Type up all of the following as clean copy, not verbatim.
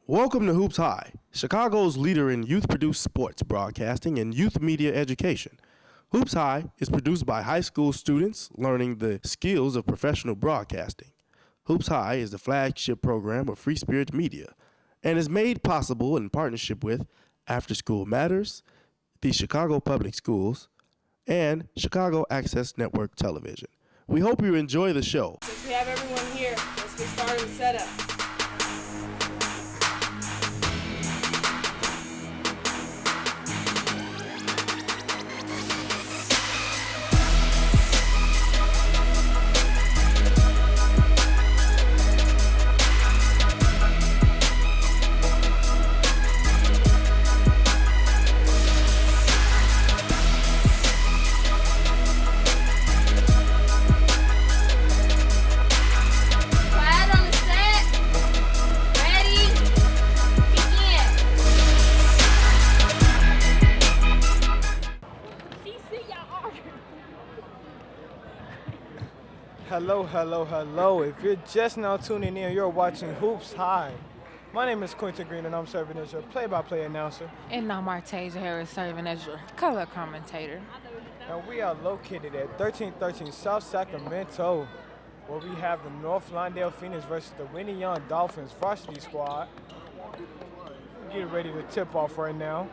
Welcome to Hoops High, Chicago's leader in youth-produced sports broadcasting and youth media education. Hoops High is produced by high school students learning the skills of professional broadcasting. Hoops High is the flagship program of Free Spirit Media and is made possible in partnership with After School Matters, the Chicago Public Schools, and Chicago Access Network Television. We hope you enjoy the show. Since we have everyone here, let's get started with setup. Hello. If you're just now tuning in, you're watching Hoops High. My name is Quentin Green, and I'm serving as your play-by-play announcer. And I'm Martasia Harris, serving as your color commentator. And we are located at 1313 South Sacramento, where we have the North Lawndale Phoenix versus the Winnie Young Dolphins varsity squad. We're getting ready to tip off right now.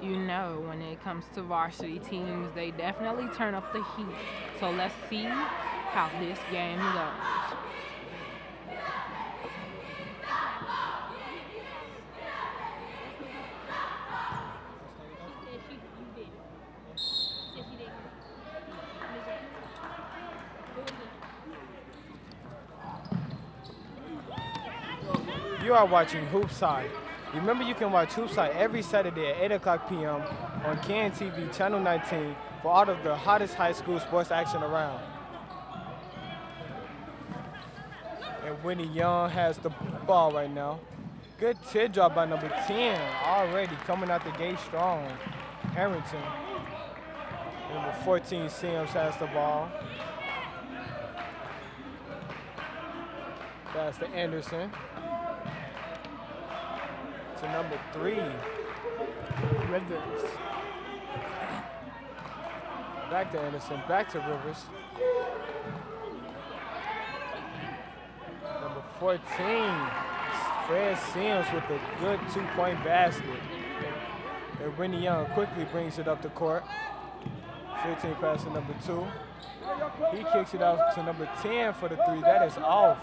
You know, when it comes to varsity teams, they definitely turn up the heat. So let's see how this game goes. You are watching Hoops High. Remember, you can watch Hoops High every Saturday at 8 o'clock p.m. on KNTV Channel 19 for all of the hottest high school sports action around. And Winnie Young has the ball right now. Good teardrop by number 10, already coming out the gate strong. Harrington. Number 14, Sims has the ball. That's to Anderson. To number 3, Rivers. Back to Anderson, back to Rivers. Number 14, Fred Sims with a good 2-point basket. And Winnie Young quickly brings it up the court. 15 pass to number 2. He kicks it out to number 10 for the 3. That is off.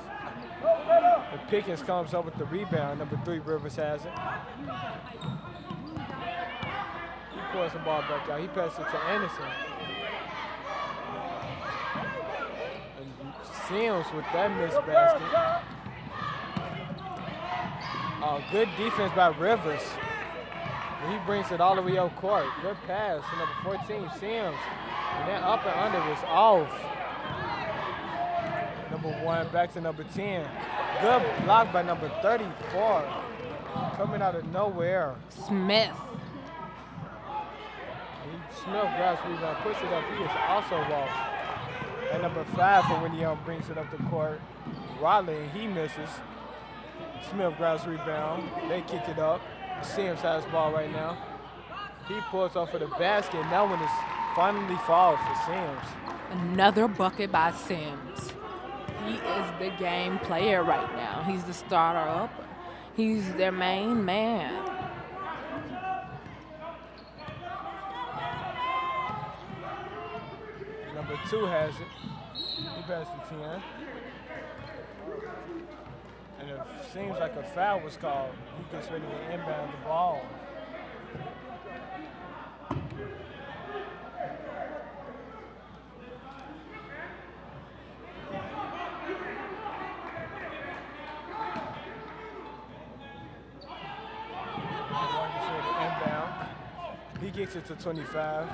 And Pickens comes up with the rebound. Number 3, Rivers has it. He pours the ball back out. He passes it to Anderson. And Sims with that missed basket. Good defense by Rivers. And he brings it all the way up court. Good pass to number 14, Sims. And that up and under is off. Number 1 back to number 10. Good block by number 34. Coming out of nowhere. Smith grabs rebound, push it up. He is also lost. And number 5 for Winnie Young brings it up the court. Riley, he misses. Smith grabs rebound. They kick it up. Sims has the ball right now. He pulls off for the basket. That one is finally falls for Sims. Another bucket by Sims. He is the game player right now. He's the starter up. He's their main man. Number 2 has it. He passed to 10. And it seems like a foul was called. He gets ready to inbound the ball. He gets it to 25.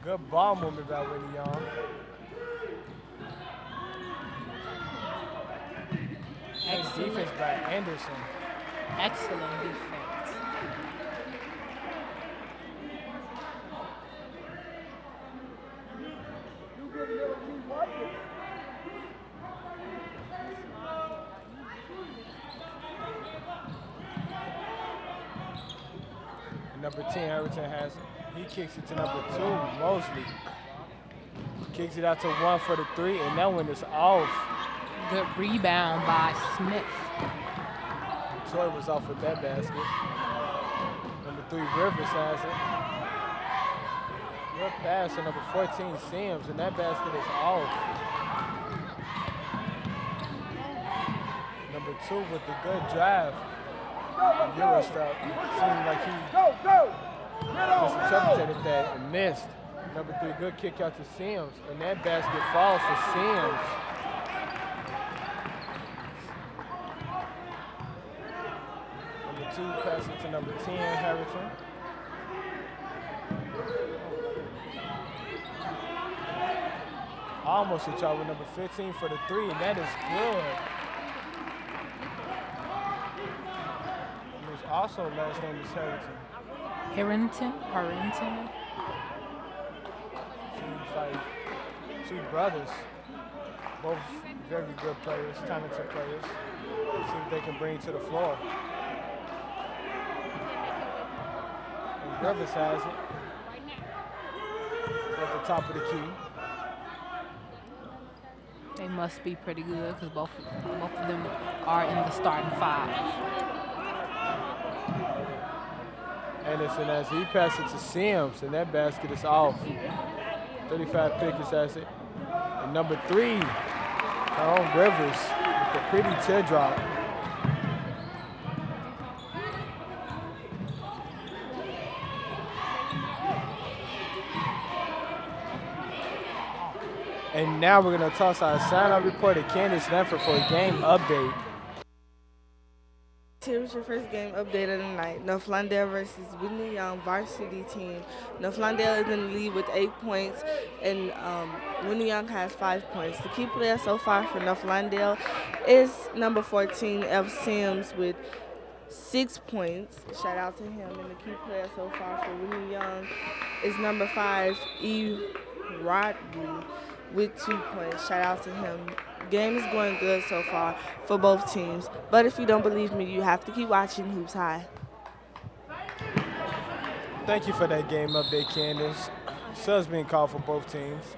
Good ball movement by Winnie Young. Excellent defense by Anderson. Excellent defense. Number 10, Harrington has it. He kicks it to number 2, Mosley. Kicks it out to 1 for the 3, and that one is off. Good rebound by Smith. Toy was off with that basket. Number 3, Rivers has it. Good pass to number 14, Sims, and that basket is off. Number 2 with the good drive. Eurostep. Seemed like he misinterpreted that and missed. Number 3, good kick out to Sims, and that basket falls for Sims. Number 2 passes to number 10, Harrison. Almost hit y'all with number 15 for the 3, and that is good. And his also last name is Harrington. Harrington. Seems like 2 brothers, both very good players, talented players. See if they can bring to the floor. And Rivers has it. It's at the top of the key. They must be pretty good because both of them are in the starting 5. Anderson has it. He passes it to Sims, and that basket is off. 35 Pickers has it. And number 3, Tyrone Rivers with a pretty teardrop. And now we're going to toss our sign-up report to Candace Stanford for a game update. Here's your first game update of the night. North Lawndale versus Whitney Young varsity team. North Lawndale is in the lead with 8 points, and Whitney Young has 5 points. The key player so far for North Lawndale is number 14, F. Sims, with 6 points. Shout out to him. And the key player so far for Whitney Young is number 5, E. Rodney, with 2 points. Shout out to him. Game is going good so far for both teams. But if you don't believe me, you have to keep watching Hoops High. Thank you for that game update, Candace. Subs being called for both teams.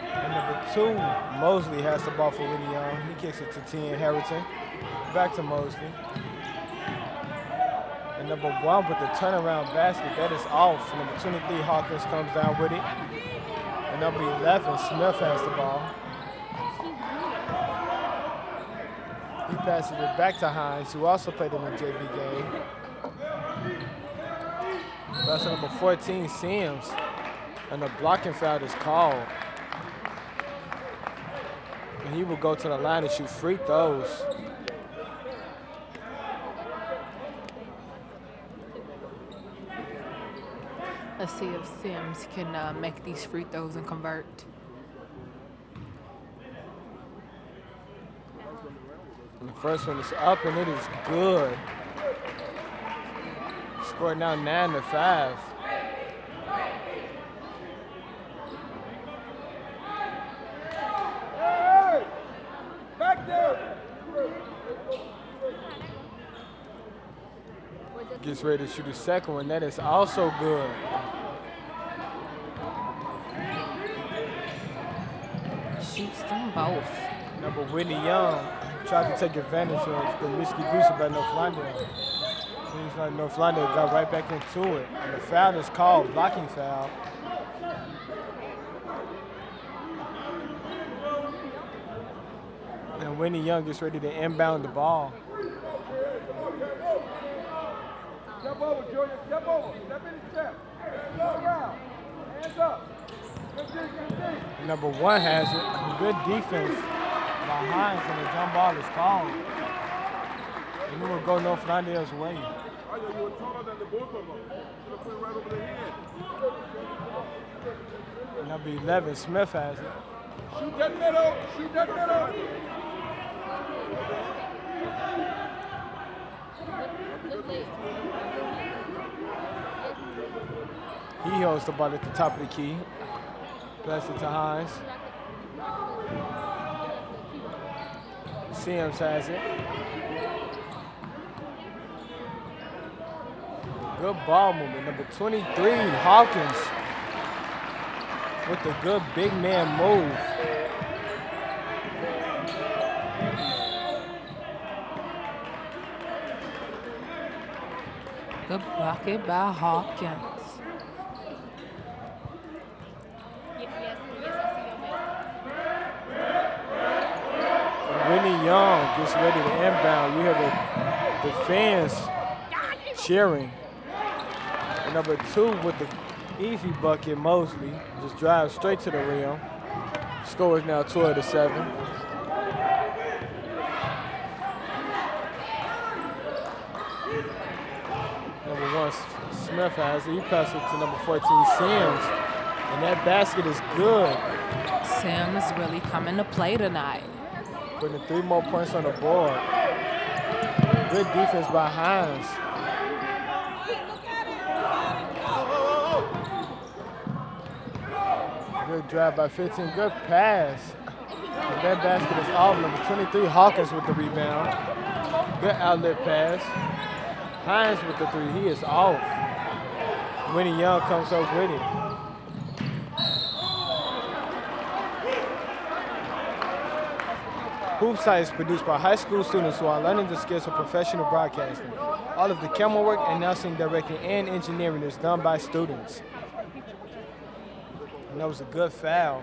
And number 2, Mosley has the ball for Whitney Young. He kicks it to 10, Harrington. Back to Mosley. And number 1 with the turnaround basket, that is off. Number 23, Hawkins comes down with it. And number 11, Smith has the ball. He passes it back to Hines, who also played in the JV game. That's number 14, Sims. And the blocking foul is called. And he will go to the line and shoot free throws. Let's see if Sims can make these free throws and convert. And the first one is up, and it is good. Score now 9-5. Hey! Back there! Gets ready to shoot the second one. That is also good. Shoots them both. Number Whitney Young tried to take advantage of the risky goose by North Lawndale. Seems like North Lawndale got right back into it. And the foul is called, blocking foul. And Whitney Young gets ready to inbound the ball. Step over, Junior. Step over. Step in the step. Go around. Hands up. Good D, good D. Number 1 has it. Good defense by Hines, and the jump ball is called. And it will go North Lawndale's way. You were taller than the both of them. Should have put it right over the head. Number 11, Smith has it. Shoot that middle. Shoot that middle. He holds the ball at the top of the key. Pass it to Hines. Sims has it. Good ball movement. Number 23, Hawkins, with the good big man move. Good bucket by Hawkins. Whitney Young gets ready to inbound. You hear the fans cheering. And number 2 with the easy bucket, Mosley, just drives straight to the rim. Score is now 12-7. Number 1, Smith has it. He passes it to number 14, Sims. And that basket is good. Sims really coming to play tonight. Putting 3 more points on the board. Good defense by Hines. Good drive by 15. Good pass. And that basket is off. Number 23, Hawkins with the rebound. Good outlet pass. Hines with the 3. He is off. Winnie Young comes up with it. Hoopside is produced by high school students who are learning the skills of professional broadcasting. All of the camera work, announcing, directing, and engineering is done by students. And that was a good foul.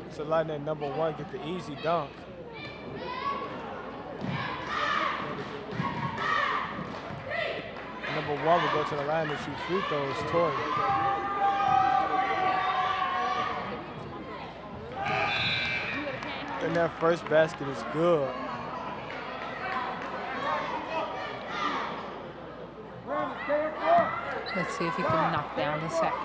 So letting that number 1 get the easy dunk. Number 1 will go to the line to shoot free throws, Torrey. And that first basket is good. Let's see if he can knock down the second.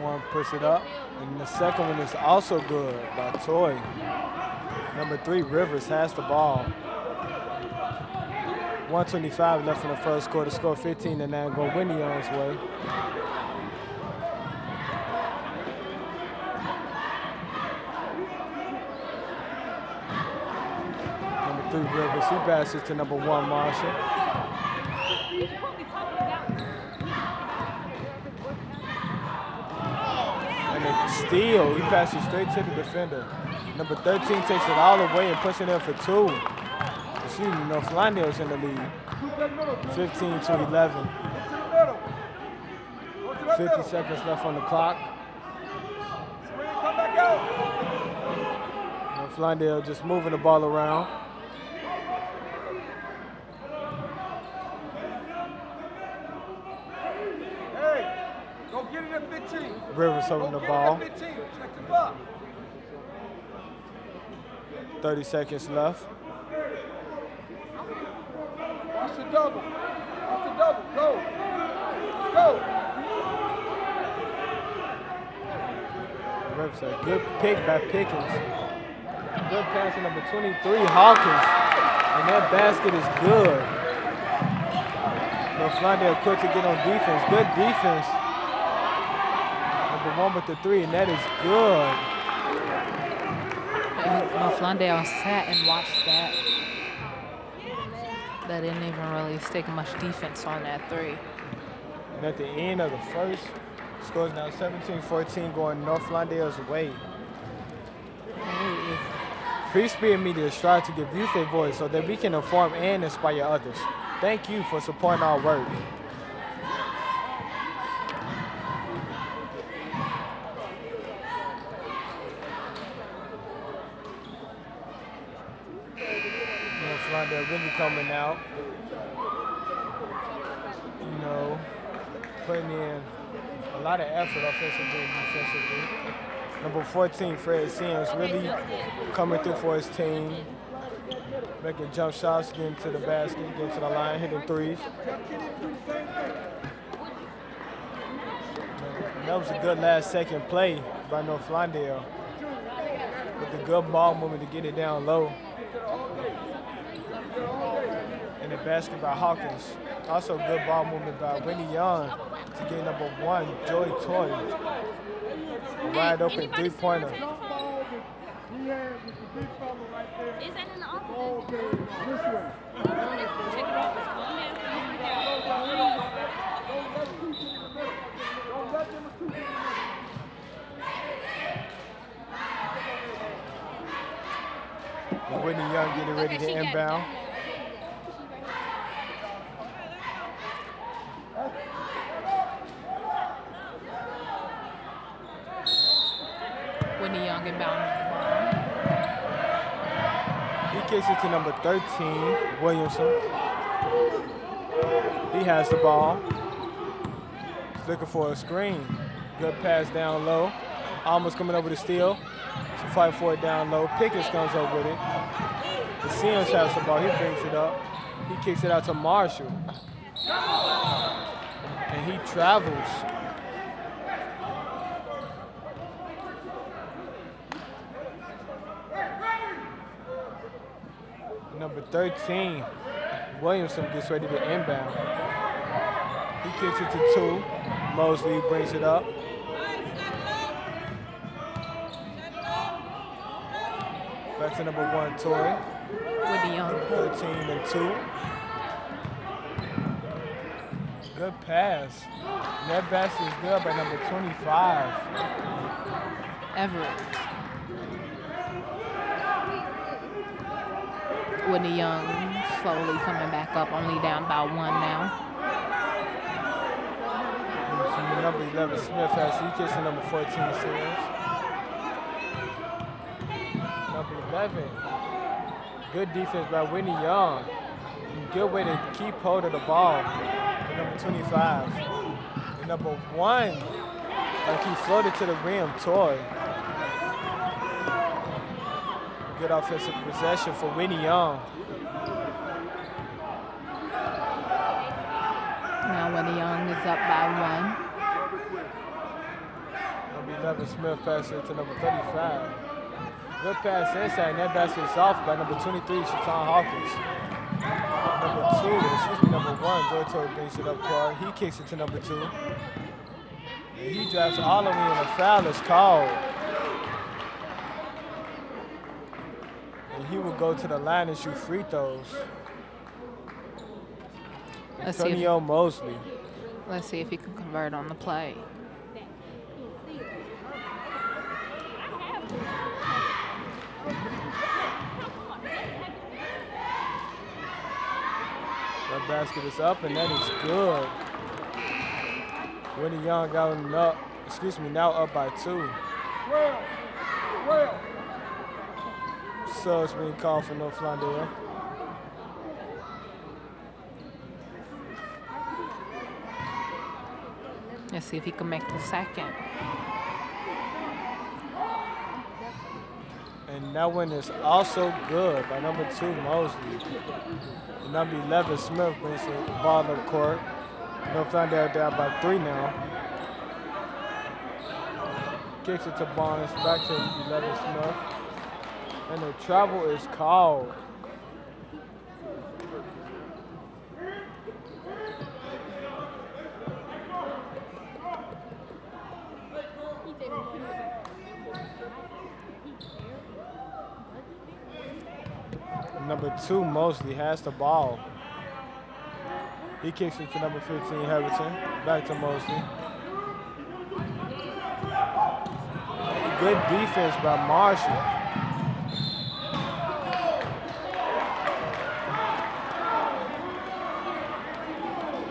One puts it up. And the second one is also good by Toy. Number 3, Rivers has the ball. 1:25 left in the first quarter. Score 15-9. Go Winnie Young's way. Number 3, Rivers. He passes to number 1, Marshall. And a steal. He passes straight to the defender. Number 13 takes it all the way and puts it in for 2. Excuse me, North Lawndale's in the lead. 15-11. 50 seconds left on the clock. North Lawndale just moving the ball around. Hey, go get it at 15. Rivers holding the ball. 15. Check the clock. 30 seconds left. Watch the double. Watch the double. Go. Let's go. Rivers, a good pick by Pickens. Good pass to number 23, Hawkins. And that basket is good. North Lawndale quick to get on defense. Good defense. Number 1 with the 3, and that is good. North Lawndale sat and watched that. They didn't even really stick much defense on that 3. And at the end of the first, score is now 17-14 going North Lawndale's way. Free Spirit Media strives to give youth a voice so that we can inform and inspire others. Thank you for supporting our work. North Lawndale really coming out. You know, putting in a lot of effort offensively and defensively. Number 14, Fred Sims, really coming through for his team, making jump shots, getting to the basket, getting to the line, hitting threes. And that was a good last second play by North Lawndale with the good ball movement to get it down low. And And a basket by Hawkins. Also good ball movement by Winnie Young to get number 1, Joy Toy. A wide open three-pointer. He had with the big fella right there. Is that in the office? Ball game this way. Check it off. Calm down. Don't let them keep it in the middle. Don't let them keep it in the middle. Whitney Young getting ready to inbound. Whitney Young inbounding the ball. He kicks it to number 13, Williamson. He has the ball. He's looking for a screen. Good pass down low. Almost coming over the steal. So fight for it down low. Pickens comes up with it. The Sims has the ball. He brings it up. He kicks it out to Marshall. And he travels. Number 13, Williamson gets ready to inbound. He kicks it to 2. Mosley brings it up. Back to number 1, Torrey. Whitney Young. 13 and 2. Good pass. And that basket is good by number 25. Everett. Whitney Young slowly coming back up, only down by 1 now. Number 11, Smith has he kicks to number 14, Sears. Number 11, good defense by Whitney Young. Good way to keep hold of the ball. And number 25. And number 1, like he floated to the rim, Toy. Good offensive possession for Whitney Young. Now Whitney Young is up by 1. Number 11, Smith passes it to number 35. Good pass inside, and that basket is off by number 23, Shaton Hawkins. Number 1, Joy Toy brings it up court. He kicks it to number 2. And he drives all the way, and a foul is called. And he will go to the line and shoot free throws. Antonio Mosley. Let's see if he can convert on the play. That basket is up, and that is good. Whitney Young now up by 2. Well. Subs being called for North Lawndale. Let's see if he can make the second. And that one is also good by number 2, Mosley. And number 11, Smith brings the ball up court. North Lawndale down by 3 now. Kicks it to Barnes, back to 11, Smith. And the travel is called. Number 2, Mosley has the ball. He kicks it to number 15, Harrington. Back to Mosley. Good defense by Marshall.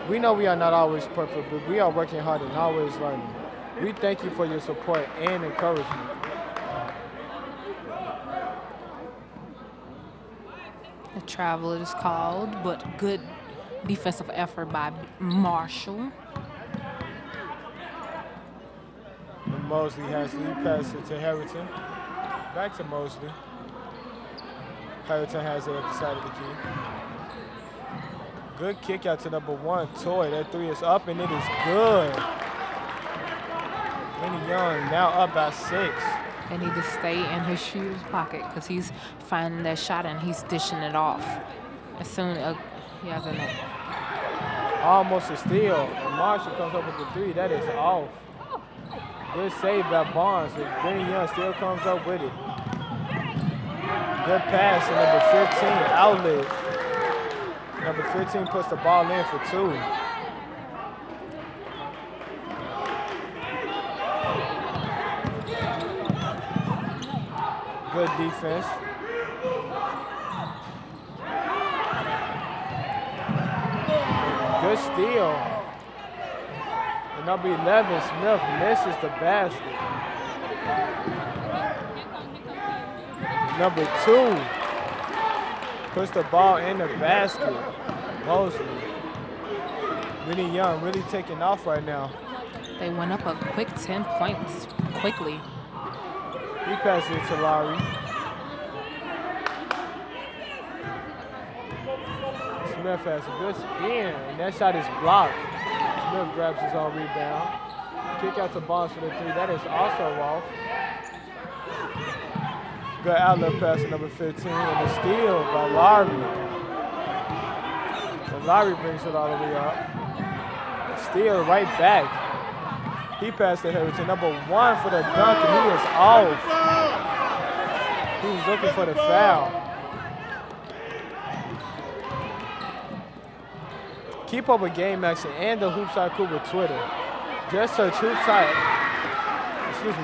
We know we are not always perfect, but we are working hard and always learning. We thank you for your support and encouragement. The travel is called, but good defensive effort by Marshall. And Mosley has lead pass it to Harrington. Back to Mosley. Harrington has it at the side of the key. Good kick out to number 1, Toy. That 3 is up, and it is good. Winnie Young now up by 6. They need to stay in his shoes pocket because he's finding that shot and he's dishing it off. As soon as He has a net. Almost a steal. And Marshall comes up with the three. That is off. Good save by Barnes. But Benny Young still comes up with it. Good pass to number 15, outlet. Number 15 puts the ball in for two. Good defense. Good steal. And number 11, Smith, misses the basket. Number 2 puts the ball in the basket. Mosley. Benny Young really taking off right now. They went up a quick 10 points quickly. He passes it to Lowry. Smith has a good spin, and that shot is blocked. Smith grabs his own rebound. Kick out to Barnes for the three. That is also off. Good outlet pass to number 15, and a steal by Lowry. And Lowry brings it all the way up. Steal right back. He passed to Harris to number 1 for the dunk, and he is off. He was looking for the foul. Keep up with game action and the Hoopside Crew with Twitter. Just search Hoopside,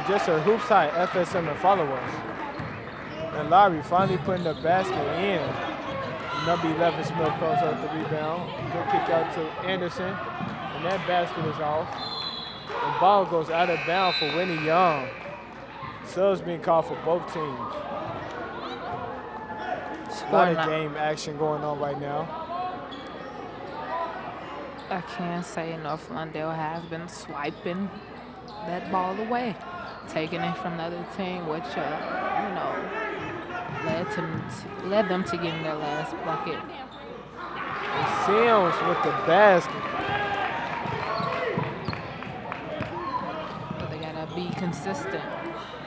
just search Hoopside FSM and follow us. And Lowry finally putting the basket in. Number 11 Smith comes up the rebound. Good kick out to Anderson, and that basket is off. The ball goes out of bounds for Winnie Young. Subs being called for both teams. A lot of game action going on right now. I can't say North Lawndale has been swiping that ball away, taking it from the other team, which, led them to getting their last bucket. And Sims with the basket. But they gotta be consistent.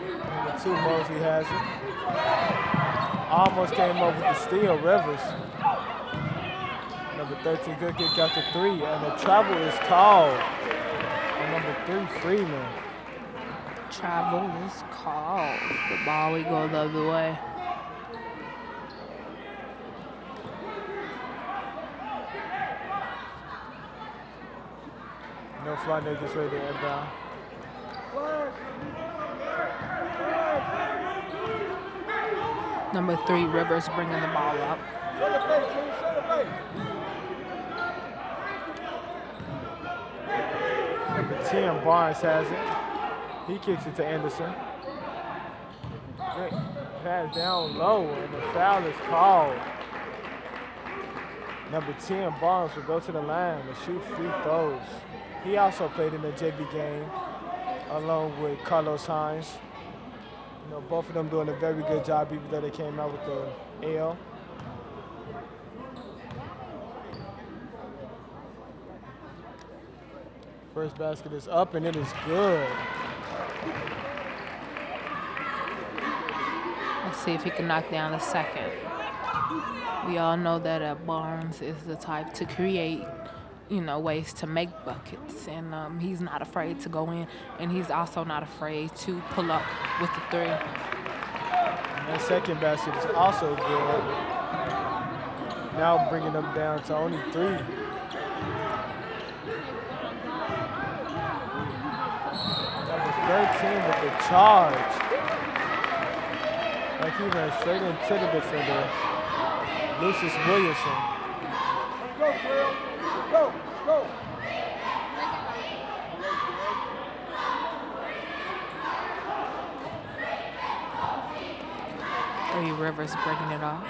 Number 2, Mosley has it. Almost came up with the steal, Rivers. Number 13, good kick out to 3, and the travel is called. And number 3, Freeman. Travel is called. The ball will go the other way. No fly niggas gets ready to inbound. Number 3, Rivers bringing the ball up. Number 10, Barnes has it. He kicks it to Anderson. Good pass down low, and the foul is called. Number 10, Barnes will go to the line and shoot free throws. He also played in the JV game along with Carlos Hines. You know, both of them doing a very good job, even though they came out with the L. First basket is up, and it is good. Let's see if he can knock down a second. We all know that Barnes is the type to create, ways to make buckets. And he's not afraid to go in. And he's also not afraid to pull up with the 3. And that second basket is also good. Now bringing them down to only 3. Number 13 with the charge. Like he ran straight into the defender. Lucius Williamson. Let's go, Trail. Let's go. Let's go. Rivers breaking it off.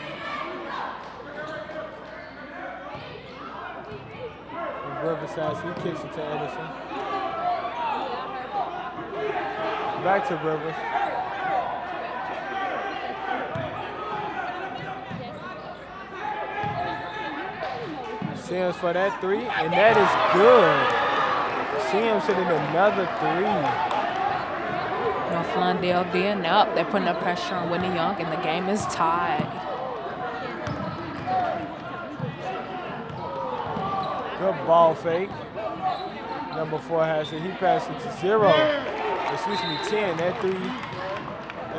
And Rivers has, he kicks it to Edison. Back to Rivers. Sims for that 3, and that is good. Sims hitting another 3. North Lawndale being up. They're putting the pressure on Whitney Young, and the game is tied. Good ball fake. Number 4 has it. He passed it to 0. Excuse me, 10. That 3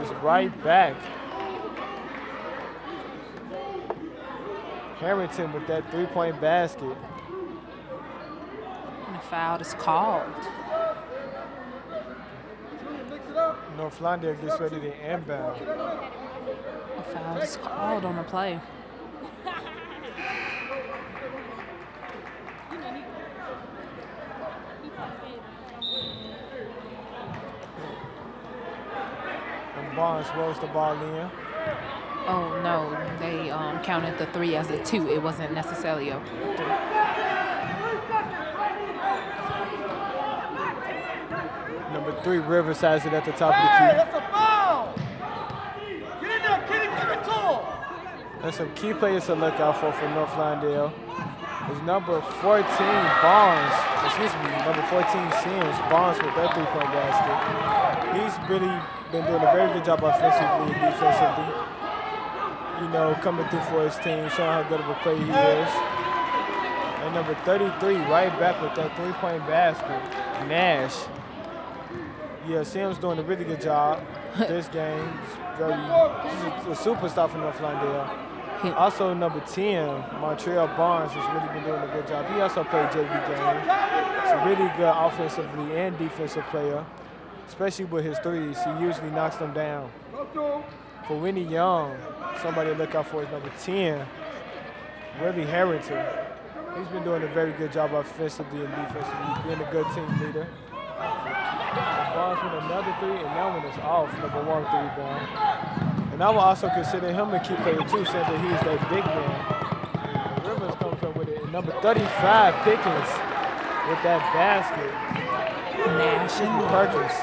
is right back. Harrington with that 3-point basket. And a foul is called. North Lawndale gets ready to inbound. A foul is called on the play. And Barnes rolls the ball in. Oh no, they counted the 3 as a 2. It wasn't necessarily a 3. Number 3, Rivers has it at the top of the key. That's a foul! Get in there, Kenny, give it to him! There's some key players to look out for North Lawndale. Is number 14, Barnes. Excuse me, number 14, Sims. Barnes with that 3-point basket. He's really been doing a very good job offensively and defensively. You know, coming through for his team, showing how good of a player he is. And number 33, right back with that 3-point basket, Nash. Yeah, Sims doing a really good job this game. He's a superstar for North Lawndale. Also, number 10, Montreal Barnes has really been doing a good job. He also played JV games. He's a really good offensively and defensive player, especially with his threes. He usually knocks them down. For Winnie Young, somebody to look out for is number 10, Willie Harrington. He's been doing a very good job offensively and defensively, being a good team leader. Barnes with another 3, and that one is off, number 1 rebound. And I will also consider him a key player too, saying that he is that big man. Rivers comes up with it. And number 35, Pickens, with that basket. Nash and Perkins.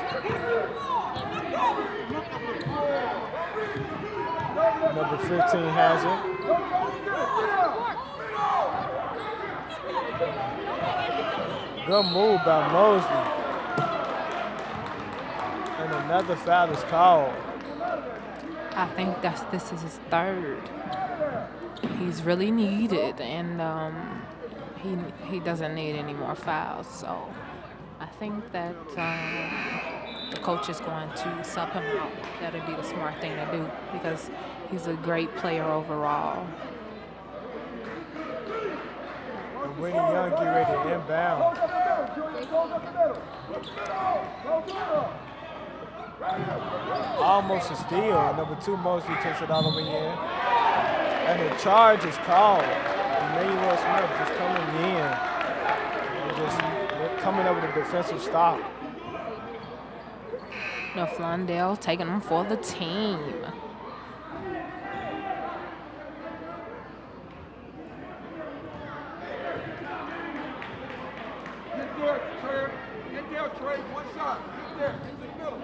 Number 15 has it. Good move by Mosley. And another foul is called. I think this is his 3rd. He's really needed, and he doesn't need any more fouls. So I think that the coach is going to sub him out. That'll be the smart thing to do because he's a great player overall. And Winnie Young get ready to inbound. Almost a steal. Number 2, Mosley takes it all the way in. And the charge is called. Emmanuel Smith just coming in and just coming up with a defensive stop. North Lawndale taking them for the team. Get there, Trey. Get there, Trey. One shot. Get there. Get the middle.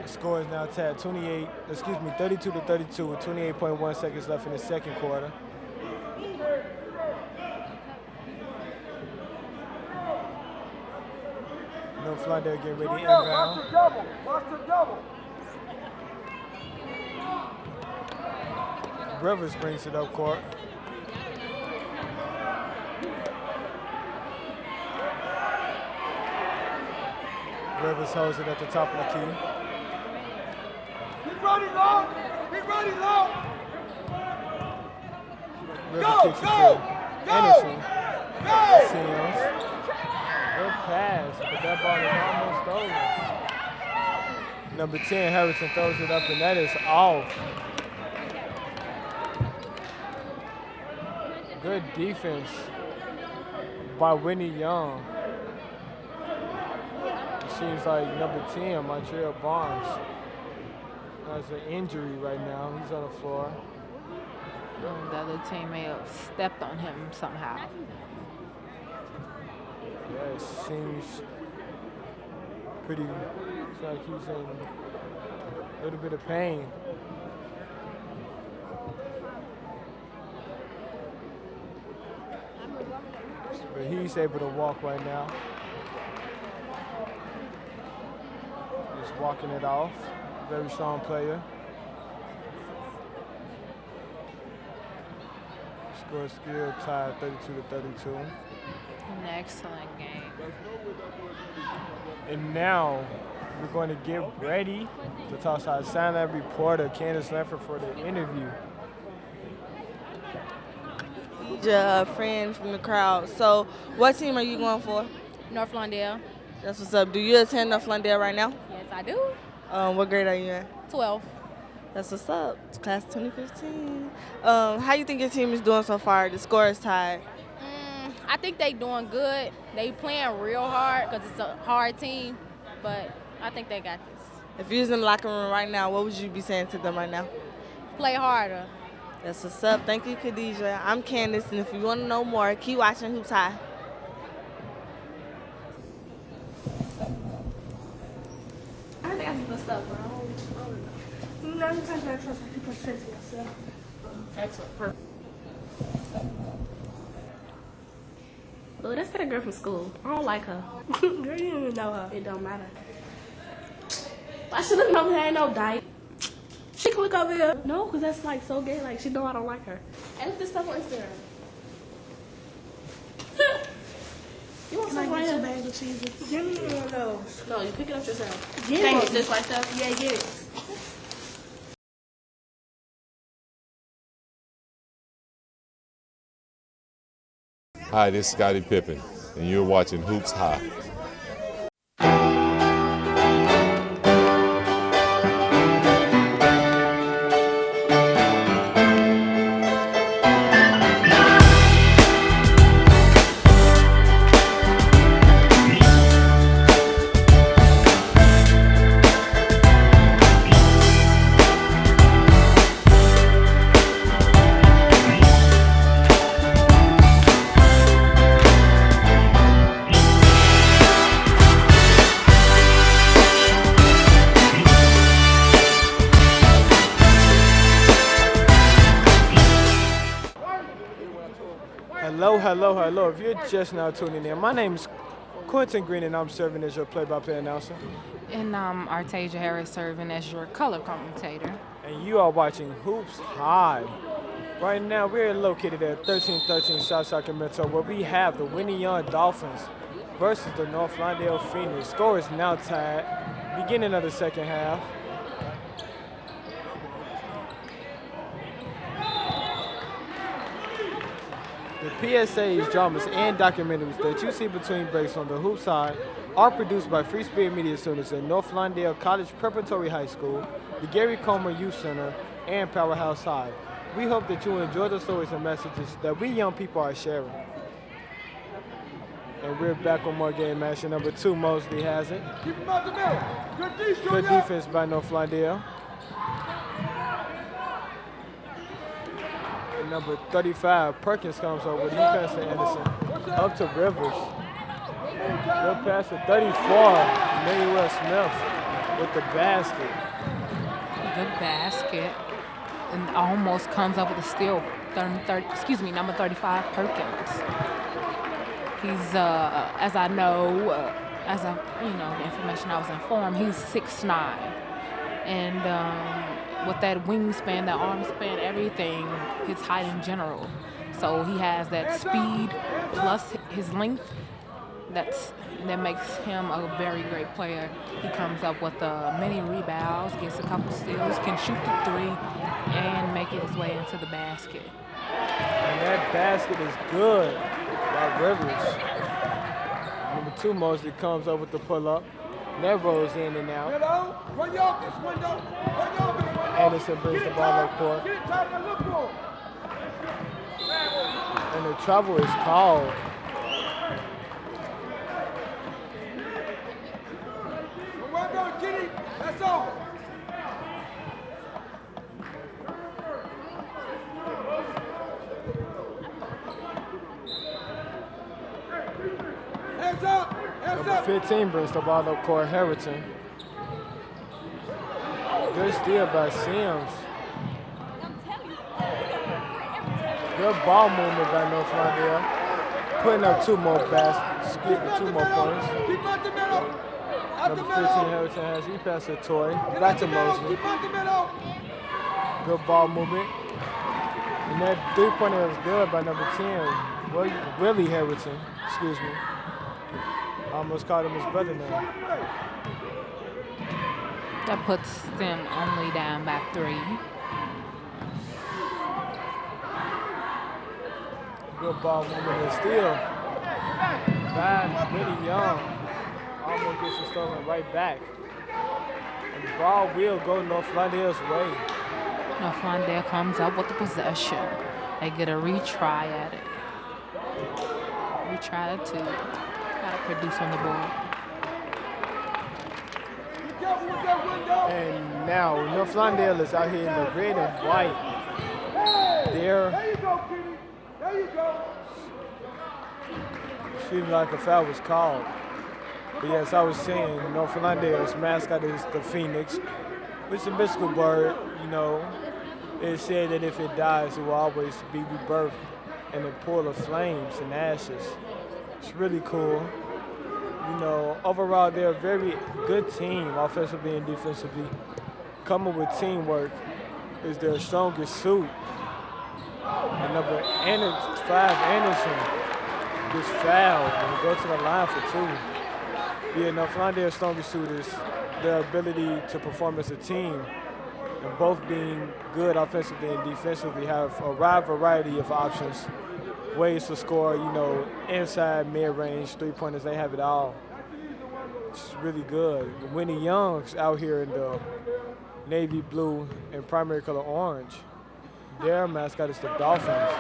The score is now tied 32-32 with 28.1 seconds left in the second quarter. North Lawndale getting ready to inbound. Watch the double. Watch the double. Rivers brings it up court. Rivers holds it at the top of the key. Get ready, long. Get ready, long. Rivers kicks it to Anderson. Sims. Good pass, but that ball is almost stolen. Number 10, Harrison throws it up, and that is off. Good defense by Winnie Young. It seems like number 10, Montreal Barnes, has an injury right now. He's on the floor. The other team may have stepped on him somehow. Yeah, it seems pretty, it's like he's in a little bit of pain. But he's able to walk right now. Just walking it off. Very strong player. Score still tied 32-32. An excellent game. And now we're going to get ready to toss our sideline reporter, Candace Lanford, for the interview. A friend from the crowd. So, what team are you going for? North Lawndale. That's what's up. Do you attend North Lawndale right now? Yes, I do. What grade are you in? 12. That's what's up. It's class 2015. How you think your team is doing so far? The score is tied. I think they doing good. They playing real hard because it's a hard team, but I think they got this. If you was in the locker room right now, what would you be saying to them right now? Play harder. That's what's up. Thank you, Khadijah. I'm Candace, and if you want to know more, keep watching Hoops High. I think I can put stuff, bro. No, I'm just not trust people to yourself. Excellent. Perfect. Look, that's that girl from school. I don't like her. Girl, you don't even know her. It don't matter. I should look over here. Ain't no dyke. She can look over here. No, because that's like so gay. Like, she know I don't like her. And look this stuff on Instagram. You want some right here? Bags of cheese? Give me one of those. No, you pick it up yourself. Get it. Just like that? Yeah, get it. Hi, this is Scottie Pippen, and you're watching Hoops High. Hello. If you're just now tuning in, my name is Quentin Green, and I'm serving as your play-by-play announcer. And I'm Artasia Harris, serving as your color commentator. And you are watching Hoops High. Right now, we're located at 1313 South Sacramento, where we have the Winnie Young Dolphins versus the North Lawndale Phoenix. Score is now tied, beginning of the second half. The PSAs, dramas, and documentaries that you see between breaks on the Hoops High are produced by Free Spirit Media students at North Lawndale College Preparatory High School, the Gary Comer Youth Center, and Powerhouse High. We hope that you enjoy the stories and messages that we young people are sharing. And we're back on more game action. Number 2, Mosley has it. Keep him out the middle. Good defense by North Lawndale. And number 35, Perkins comes over with new pass to Anderson. Up to Rivers. Good pass to 34, Manuel Smith with the basket. Good basket. And almost comes up with a steal. Number 35, Perkins. He's, as I know, the information I was informed, he's 6'9". And with that wingspan, that arm span, everything, his height in general. So he has that speed plus his length. That makes him a very great player. He comes up with many rebounds, gets a couple steals, can shoot the three, and make it his way into the basket. And that basket is good by Rivers. Number 2, Mosley comes up with the pull-up. That rolls in and out. Run your offense window. Anderson brings the ball up court. Get top and look for him. And the travel is called. Well done, Kitty. That's over. Hands up. Hands Number up. 15 brings the ball up court, Harrington. Good steal by Sims. Good ball movement by North Lawndale. Putting up 2 more points. Keep out the middle. Out the Number 15, middle. Harrington has he passed to Toy. Back to Mosley. Keep out the middle. Good ball movement. And that three-pointer was good by number 10, Willie Harrison, excuse me. Almost called him his brother name. That puts them only down by 3. Good ball movement and steal by Vinny Young. Almost gets it stolen right back. And the ball will go North Lawndale's way. North Lawndale comes up with the possession. They get a retry at it. Retry to try to produce on the board. And now North Lawndale is out here in the red and white. There you go, Kenny. There you go. Seems like a foul was called. But yes, I was saying North Lawndale's mascot is the Phoenix, which is a mystical bird. You know, it's said that if it dies, it will always be rebirthed in a pool of flames and ashes. It's really cool. You know, overall, they're a very good team, offensively and defensively. Coming with teamwork is their strongest suit. And number 5, Anderson, gets fouled and go to the line for 2. Yeah, North Lawndale's strongest suit is their ability to perform as a team, and both being good offensively and defensively have a wide variety of options, ways to score, you know, inside, mid-range, three-pointers, they have it all. It's really good. Winnie Young's out here in the navy blue and primary color orange. Their mascot is the Dolphins,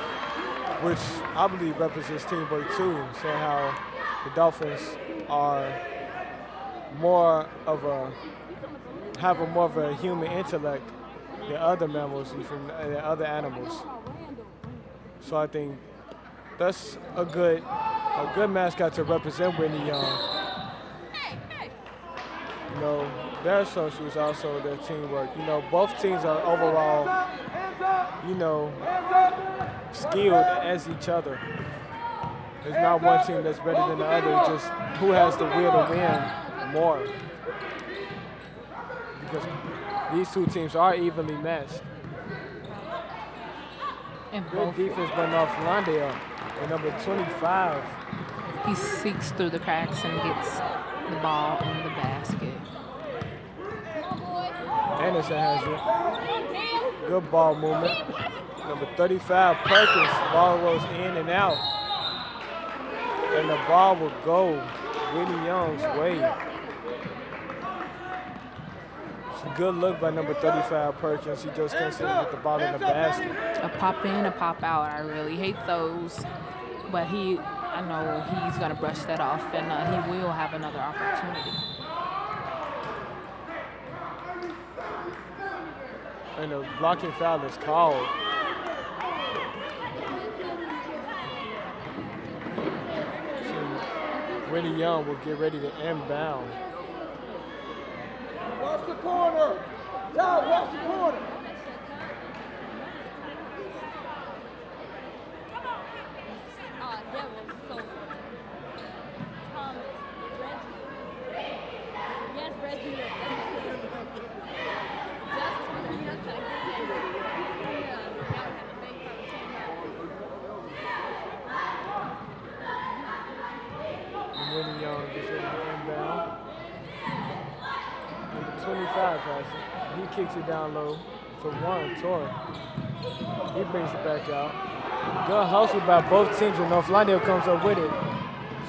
which I believe represents teamwork too, saying how the Dolphins are have more of a human intellect than other mammals and other animals. So I think that's a good mascot to represent Whitney Young. You know, their social is also their teamwork. You know, both teams are overall, you know, skilled as each other. There's not one team that's better than the other, it's just who has the will to win more. Because these two teams are evenly matched. And good defense by North Lawndale. And number 25. He seeks through the cracks and gets the ball in the basket. Anderson has it. Good ball movement. Number 35, Perkins. Ball rolls in and out. And the ball will go Whitney Young's way. It's a good look by number 35, Perkins. He just can't seem to get the ball in the basket. A pop in, a pop out. I really hate those. But I know he's going to brush that off, and he will have another opportunity. And the blocking foul is called. So Whitney Young will get ready to inbound. Watch the corner. Down, watch the corner. Whitney Young gets ready to inbound. Number 25 has it. He kicks it down low for Torrey. He brings it back out. Good hustle by both teams, and North Lawndale comes up with it.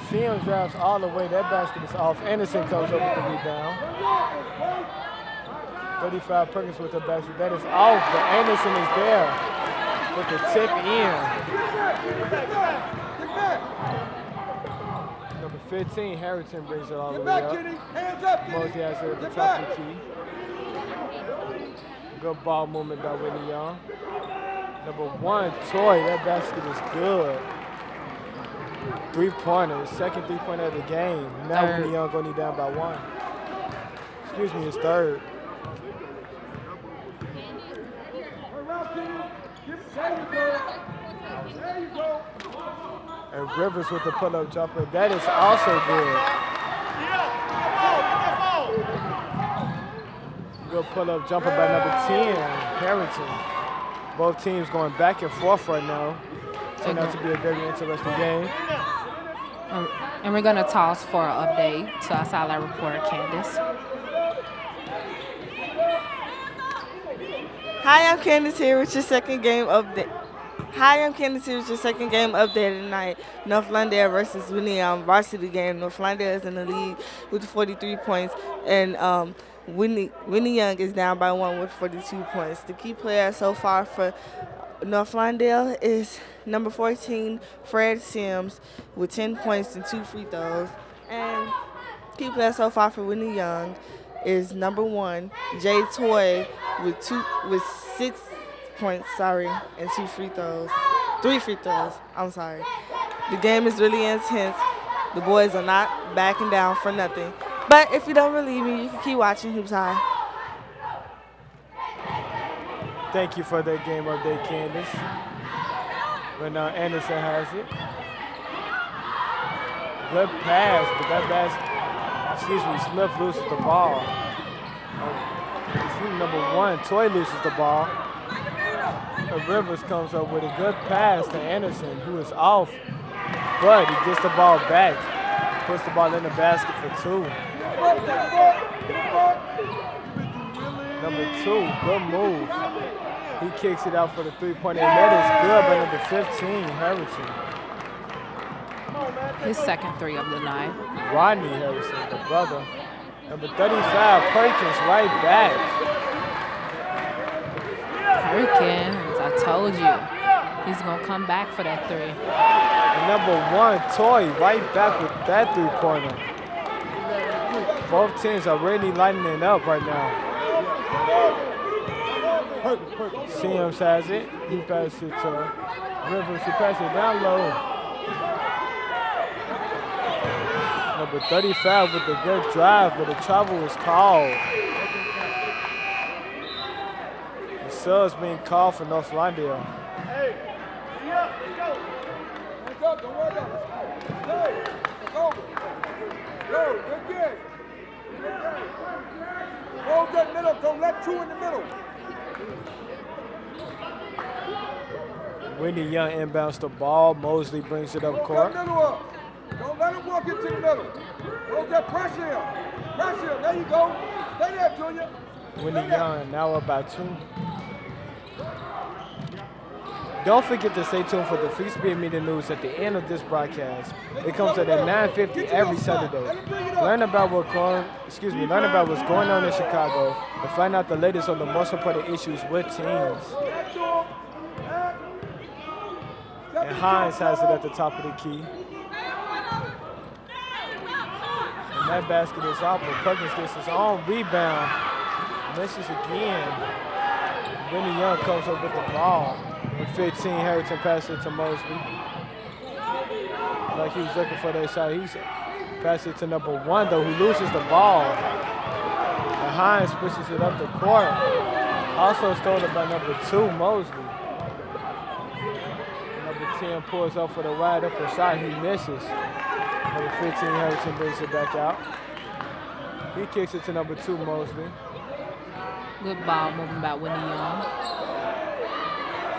Sims drives all the way. That basket is off. Anderson comes up with the rebound. 35 Perkins with the basket. That is off, but Anderson is there with the tip in. Number 15, Harrington brings it all the way up. Mosey has it at the top of the key. Good ball movement by Whitney Young. Number 1, Toy, that basket is good. Three-pointer, second three-pointer of the game. Now Whitney Young going down by 1. Excuse me, his third. There you go. And Rivers with the pull-up jumper. That is also good. Good pull-up jumper by number 10, Harrington. Both teams going back and forth right now. Turned out to be a very interesting game. And we're going to toss for an update to our sideline reporter, Candace. Hi, I'm Candace here with your second game update. Tonight. North Lawndale versus Whitney varsity game. North Lawndale is in the lead with 43 points, and Whitney Young is down by 1 with 42 points. The key player so far for North Lawndale is number 14, Fred Sims, with 10 points and 2 free throws. And key player so far for Whitney Young is number 1, Jay Toy, with 6 points, and 2 free throws. 3 free throws, I'm sorry. The game is really intense. The boys are not backing down for nothing. But if you don't believe me, you can keep watching Hoops High. Thank you for that game update, Candace. But now Anderson has it. Good pass, but Smith loses the ball. Team number 1, Toy loses the ball. Rivers comes up with a good pass to Anderson, who is off, but he gets the ball back, puts the ball in the basket for 2. Number 2, good move. He kicks it out for the 3-pointer, and that is good by number 15, Harrison. His second 3 of the night. Rodney Harrison, the brother. Number 35, Perkins, right back. Perkins, I told you. He's going to come back for that 3. And number 1, Toy, right back with that 3-pointer. Both teams are really lighting it up right now. Sims has it. He passes it to Rivers. He passes it down low. Number 35 with a good drive, but the travel was called. The sub's being called for North Lawndale. Hey, let's go. Let's go, don't worry about it. Go, it's over. Go, good game. Hold that middle, don't let 2 in the middle. Whitney Young inbounds the ball. Mosley brings it up court. Hold that middle up. Don't let him walk into the middle. Hold that pressure him. Pressure him, there you go. Stay there, Junior. Whitney Young now up by 2. Don't forget to stay tuned for the Free Spirit Media News at the end of this broadcast. It comes at 9:50 every Saturday. Learn about what's going on in Chicago and find out the latest on the most important issues with teams. And Hines has it at the top of the key. And that basket is out, but Perkins gets his own rebound. Misses again. Whitney Young comes up with the ball. With 15, Harrington passes it to Mosley. Like he was looking for that shot. He's passes it to number 1, though, who loses the ball. And Hines pushes it up the court. Also stolen by number 2, Mosley. Number 10 pulls up for the wide open shot. He misses. Number 15, Harrington brings it back out. He kicks it to number 2, Mosley. Good ball moving by Whitney Young.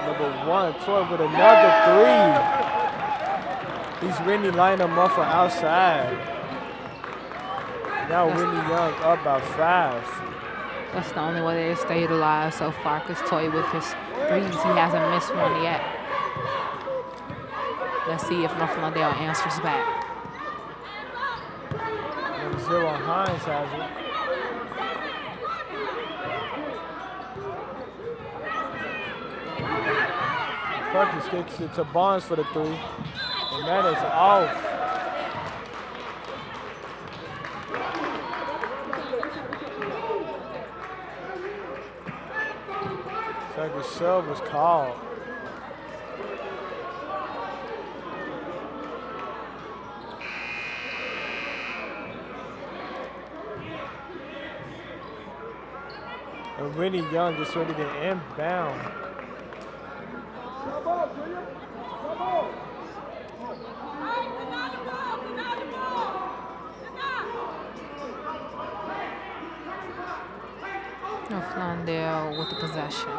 Number 1, Troy with another 3. He's really lining them up for outside. Now Whitney Young up by 5. That's the only way they stayed alive so far, because Toy with his 3s, he hasn't missed one yet. Let's see if North Lawndale answers back. Number 0, Hines has it. Perkins kicks it to Barnes for the 3, and that is off. Second shove was called. And Whitney Young is ready to inbound. Come on, Junior. Come on. North Lawndale with the possession.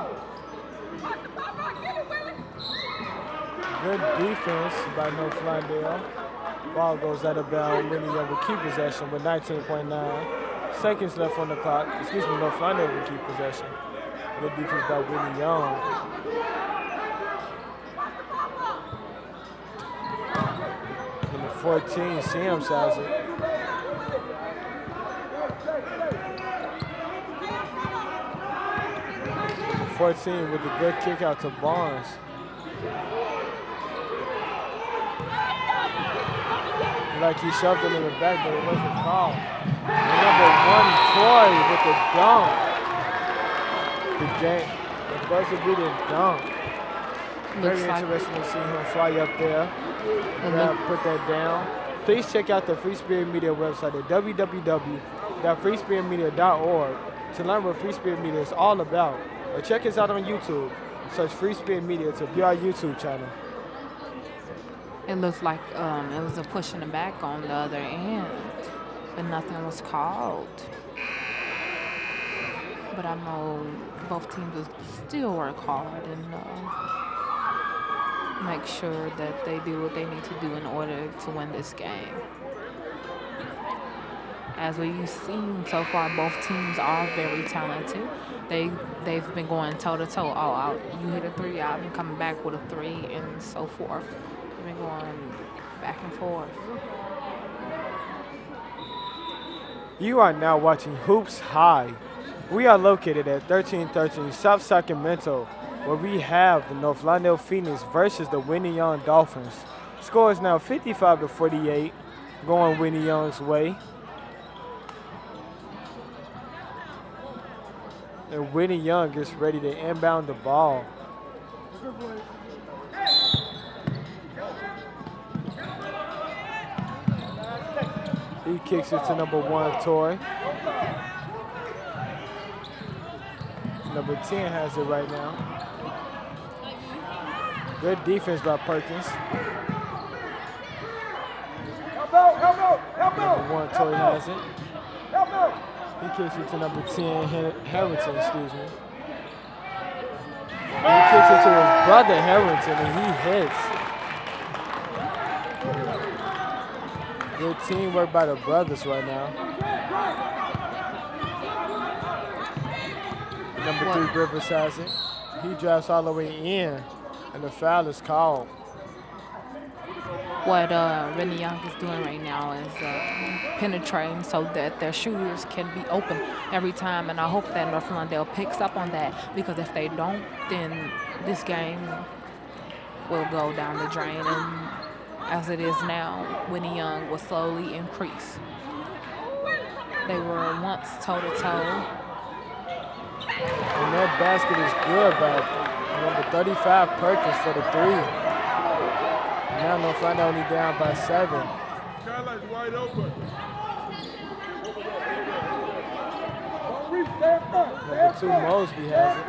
Good defense by North Lawndale. Ball goes out of bounds. Winnie Young will keep possession with 19.9 seconds left on the clock. Excuse me, North Lawndale will keep possession. Good defense by Winnie Young. And the 14, Sims has it. The 14 with a good kick out to Barnes. Like he shoved it in the back, but it wasn't called. And number 1, Troy with the dunk. The buzzer beating dunk. Very interesting to see him fly up there. Put that down. Please check out the Free Spirit Media website at www.freespiritmedia.org to learn what Free Spirit Media is all about. Or check us out on YouTube. Search Free Spirit Media to view our YouTube channel. It looks like it was a push in the back on the other end, but nothing was called. But I know both teams will still work hard and make sure that they do what they need to do in order to win this game. As we've seen so far, both teams are very talented. They've been going toe-to-toe all out. You hit a 3, I've been coming back with a 3, and so forth. They've been going back and forth. You are now watching Hoops High. We are located at 1313 South Sacramento, where we have the North Lawndale Phoenix versus the Winnie Young Dolphins. Score is now 55-48, going Winnie Young's way. And Winnie Young gets ready to inbound the ball. He kicks it to number 1, Toy. Number 10 has it right now. Good defense by Perkins. Number 1, Toy has it. He kicks it to number 10, Harrington, excuse me. He kicks it to his brother, Harrington, and he hits. Good teamwork by the brothers right now. Number 3, Rivers has it. He drives all the way in, and the foul is called. What Winnie Young is doing right now is penetrating so that their shooters can be open every time, and I hope that North Lawndale picks up on that, because if they don't, then this game will go down the drain, and as it is now, Winnie Young will slowly increase. They were once toe-to-toe. And that basket is good by number 35, Perkins, for the 3. Now North Lawndale only down by 7. Skylight's wide open. Number 2, Mosby has it.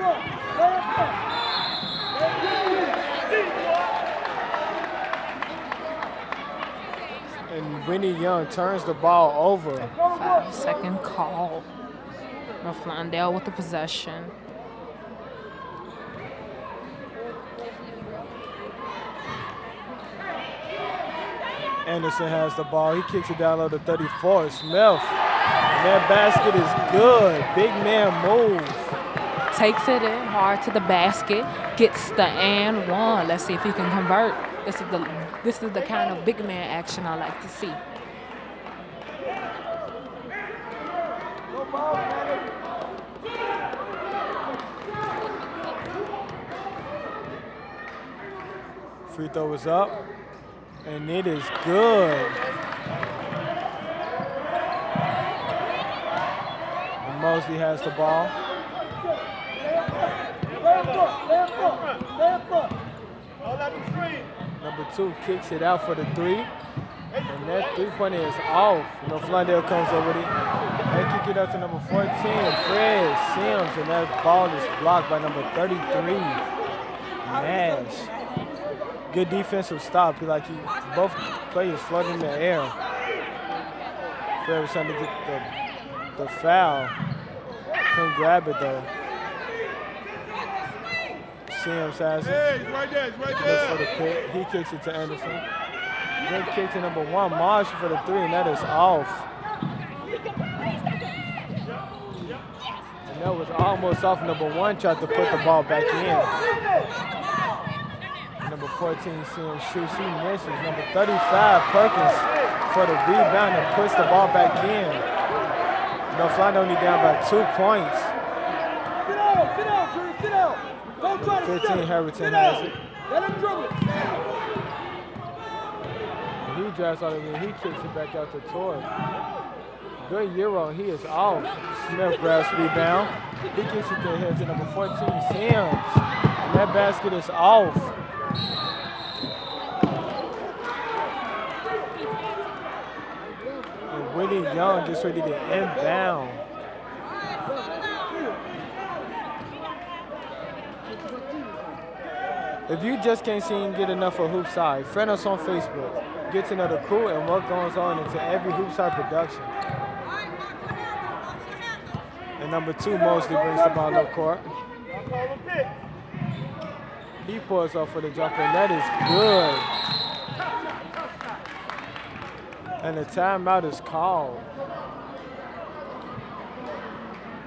And Winnie Young turns the ball over. 5-second call. North Lawndale with the possession. Anderson has the ball. He kicks it down low to 34. Smith. And that basket is good. Big man move. Takes it in hard to the basket. Gets the and one. Let's see if he can convert. This is the kind of big man action I like to see. Free throw is up, and it is good. And Mosley has the ball. Number 2 kicks it out for the 3, and that 3-pointer is off. North Lawndale comes over with it. They kick it up to number 14, Fred Sims, and that ball is blocked by number 33, Nash. Good defensive stop. Both players floating in the air. Fred was trying to get the foul. Couldn't grab it though. Sims has it. Hey, he's right there, he's right Looks there. for the pick. He kicks it to Anderson. Good kick to number 1, Marshall for the 3, and that is off. And that was almost off. Number 1 tried to put the ball back in. Number 14, Sims shoots, he misses. Number 35, Perkins for the rebound and puts the ball back in. Northland only down by 2 points. Sit down, Drew, sit down. Don't try to 15, Harrington has it. Let him dribble it. He drives all the way, he kicks it back out to Toy. Good Euro, he is off. Smith grabs rebound. He kicks it to the head to number 14, Sims. And that basket is off. And Willie Young gets ready to inbound. If you just can't see and get enough of Hoopside, friend us on Facebook. Get to know the crew and what goes on into every Hoopside production. And number 2, Mosley brings the ball up court. He pulls off for the jumper, and that is good. And the timeout is called.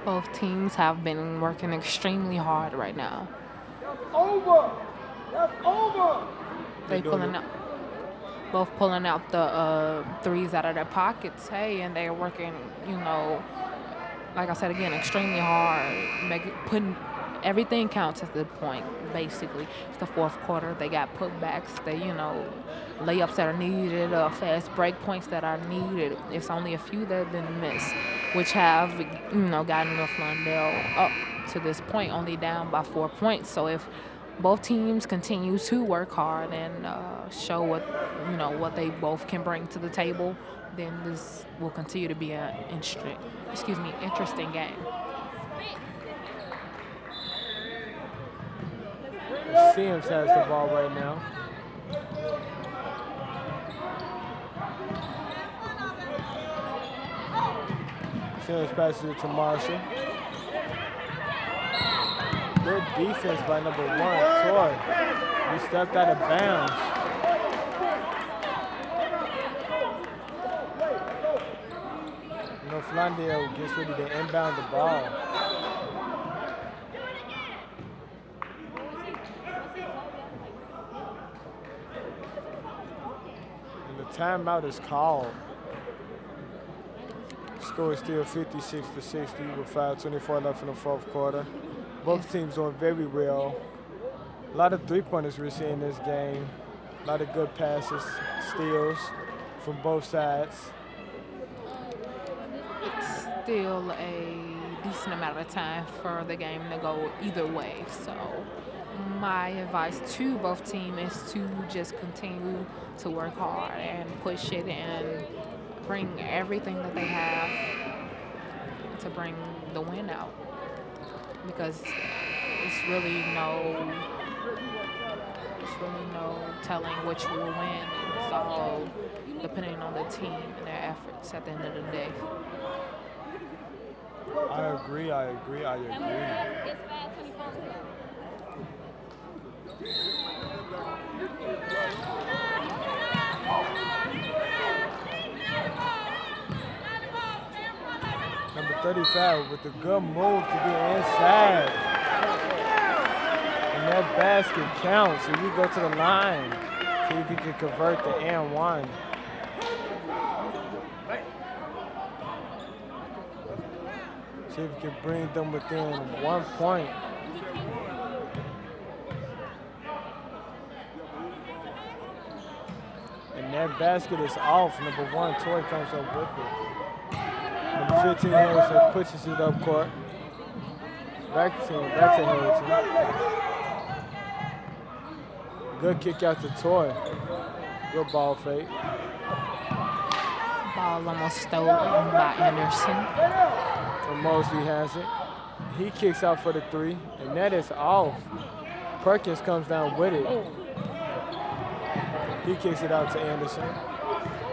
Both teams have been working extremely hard right now. Over. That's over. They both pulling out the threes out of their pockets. Hey, and they're working, like I said again, extremely hard. Putting everything counts at the point. Basically, it's the fourth quarter. They got putbacks. They, layups that are needed, fast break points that are needed. It's only a few that have been missed, which have, gotten North Lawndale up to this point, only down by 4 points. So if both teams continue to work hard and show what they both can bring to the table, then this will continue to be an interesting game. Sims has the ball right now. Sims passes it to Marshall. Good defense by number 1, Toy. He stepped out of bounds. Flandale gets ready to inbound the ball. And the timeout is called. Score is still 56-60 with 5:24 left in the fourth quarter. Both teams doing very well. A lot of three-pointers we're seeing in this game. A lot of good passes, steals from both sides. It's still a decent amount of time for the game to go either way. So my advice to both teams is to just continue to work hard and push it and bring everything that they have to bring the win out. Because it's really no telling which will win. It's all depending on the team and their efforts at the end of the day. I agree. Number 35 with a good move to get inside. And that basket counts. If you go to the line, see if you can convert the and-one. See if you can bring them within 1 point. And that basket is off. Number 1, Toy comes up with it. Number 15, Harrison pushes it up court. Back to Harrison. Good kick out to Toy. Good ball fake. Ball almost stolen by Anderson. And Mosley has it. He kicks out for the 3, and that is off. Perkins comes down with it. He kicks it out to Anderson.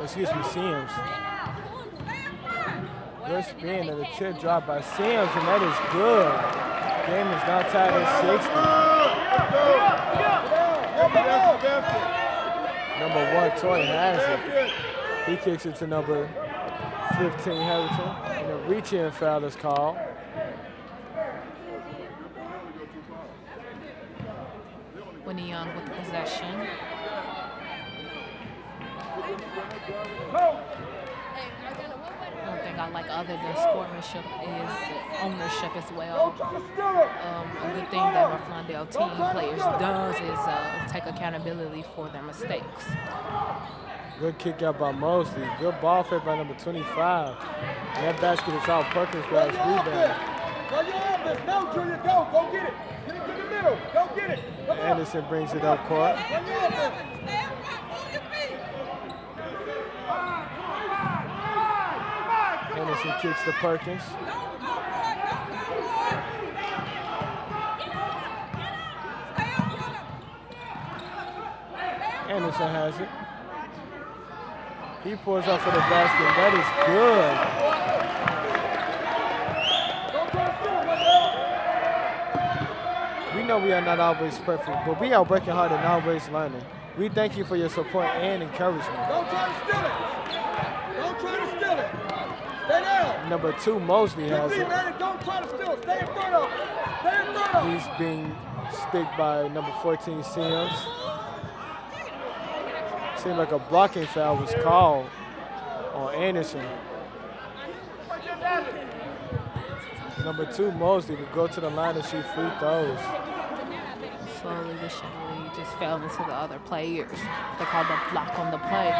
Sims. Good spin and a tip drop by Sims, and that is good. Game is now tied at 60. Number 1, Toy has it. He kicks it to number 15, Harrington. And a reach-in foul is called. Winnie Young with the possession. One thing I like other than sportsmanship is ownership as well. A good thing that North Lawndale team players does is take accountability for their mistakes. Good kick out by Mosley. Good ball fake by number 25. And that basket is out. Perkins grabs rebound. Go your offense. No, Junior, go. Go get it. Get it to the middle. Go get it. Come on. Anderson brings it up court. Go your offense. Stand up. Move your feet. Anderson kicks to Perkins. Anderson has it. He pulls up for the basket. That is good. We know we are not always perfect, but we are working hard and always learning. We thank you for your support and encouragement. Don't try to steal it. Don't try to steal it. Stay down. Number 2, Mosley has it. Man, don't try to steal it. Stay in front of him. Stay in front of him. He's being sticked by number 14, Sims. Seemed like a blocking foul was called on Anderson. Number 2, Mosley, would go to the line and shoot free throws. Slowly but surely just fell into the other players. They called the block on the play.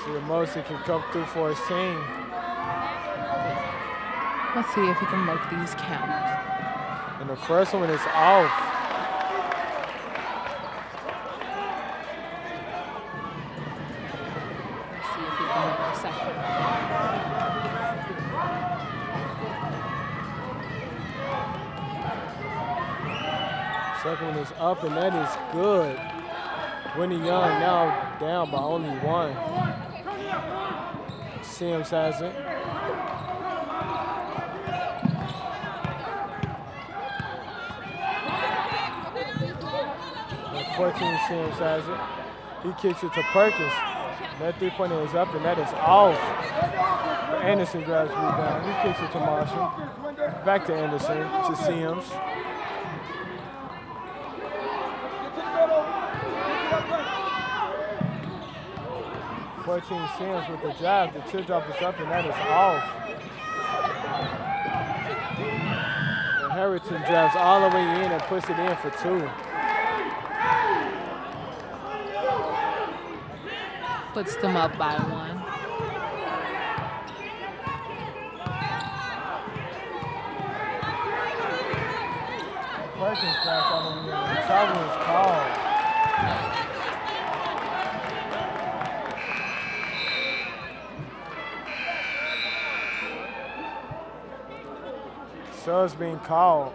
See if Mosley can come through for his team. Let's see if he can make these count. And the first one is off. Let's see if he can make the second. Second one is up, and that is good. Winnie Young now down by only 1. Sims has it. And 14 Sims has it. He kicks it to Perkins. That 3-pointer is up, and that is off. Anderson grabs rebound. He kicks it to Marshall. Back to Anderson, to Sims. 14 Sims with the drive. The teardrop is up, and that is off. And Harrington drives all the way in and puts it in for 2. Puts them up by 1. Perkins drives all the way in. The travel is called. Subs being called.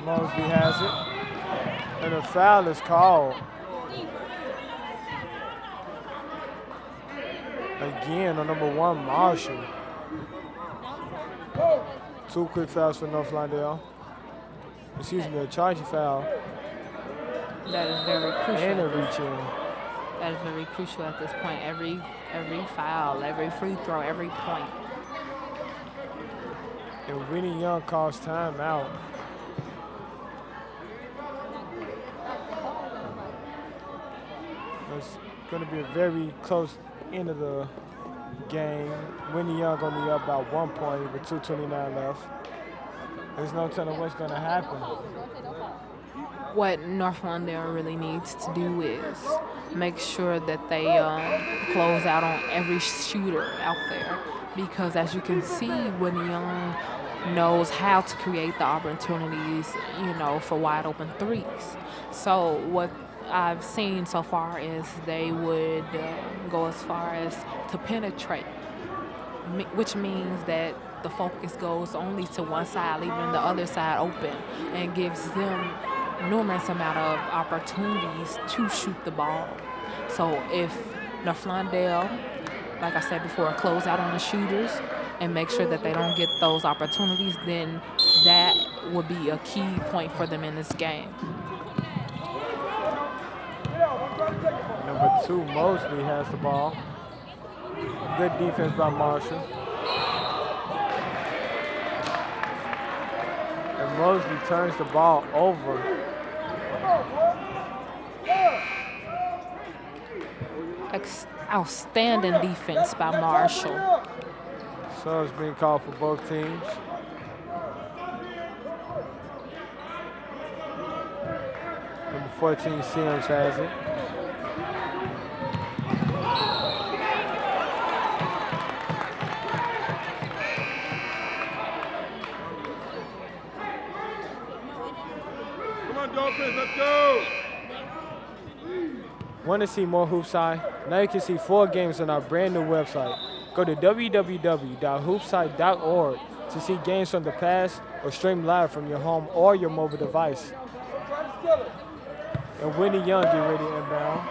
Mosby has it. And a foul is called. Again on number 1, Marshall. 2 quick fouls for North Lawndale. Excuse me, a charging foul. That is very crucial. And a reach-in. That is very crucial at this point. Every foul, every free throw, every point. And Winnie Young calls timeout. It's going to be a very close end of the game. Winnie Young only up by 1 point with 2:29 left. There's no telling what's going to happen. What North Lawndale really needs to do is make sure that they close out on every shooter out there, because as you can see, Winnie Young knows how to create the opportunities, for wide open threes. So what I've seen so far is they would go as far as to penetrate, which means that the focus goes only to one side, leaving the other side open, and gives them numerous amount of opportunities to shoot the ball. So if North Lawndale, like I said before, close out on the shooters and make sure that they don't get those opportunities, then that would be a key point for them in this game. Number 2, Mosley has the ball. Good defense by Marshall. And Mosley turns the ball over. Outstanding defense by Marshall. So it's being called for both teams. Number 14, Sims has it. Come on, Dolphins, let's go. Want to see more Hoops High? Now you can see 4 games on our brand new website. Go to www.hoopsite.org to see games from the past or stream live from your home or your mobile device. And Whitney Young get ready to inbound.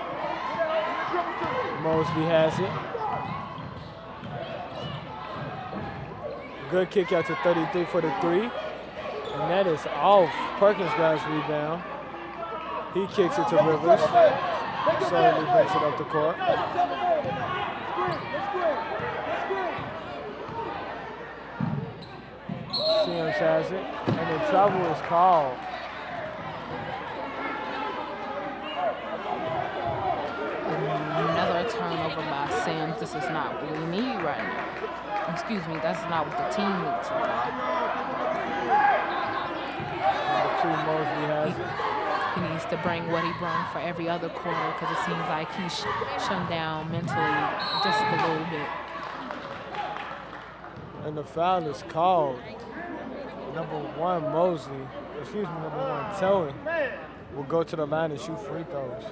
Mosley has it. Good kick out to 33 for the 3. And that is off. Perkins grabs rebound. He kicks it to Rivers. Slowly brings it up the court. Sims has it. And the travel is called. Another turnover by Sims. This is not what we need right now. Excuse me, that's not what the team needs right now. Number 2, Mosley has it. He needs to bring what he brought for every other quarter because it seems like he's shut down mentally just a little bit. And the foul is called. Number 1, Mosley, excuse me, number 1, Telly, will go to the line and shoot free throws.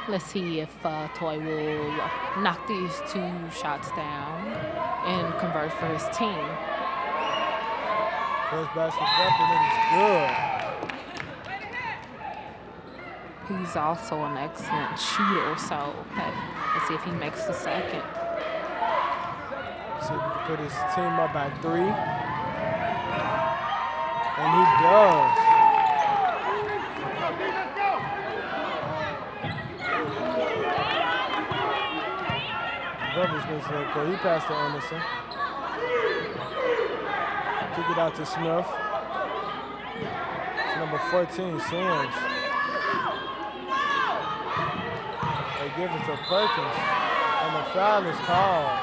Let's see if Toy will knock these 2 shots down and convert for his team. First basket up and it is good. He's also an excellent shooter, so hey, let's see if he makes the second. See if he can put his team up by 3. And he does. Rivers makes it up. He passed to Anderson. Kick it out to Smith. It's number 14, Sims. They give it to Perkins. And the foul is called.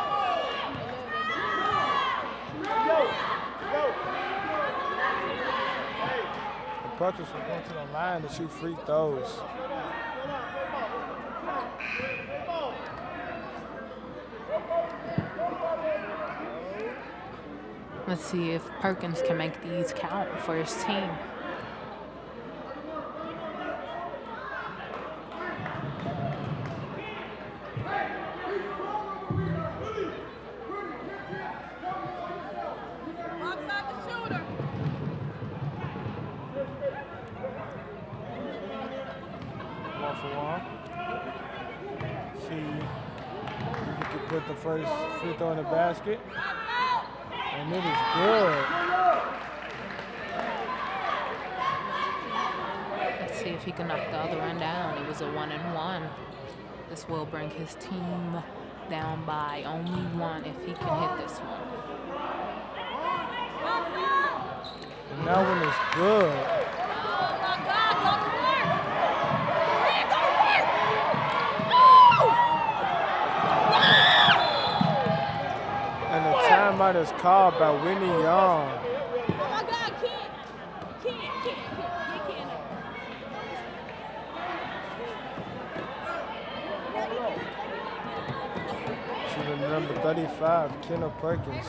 And Perkins will go to the line to shoot free throws. Let's see if Perkins can make these count for his team. Put the first free throw in the basket. And it is good. Let's see if he can knock the other one down. It was a 1-and-1. This will bring his team down by only 1 if he can hit this one. And that one is good. Timeout is called by Whitney Young. Oh my God, can't. To the number 35, Kenneth Perkins.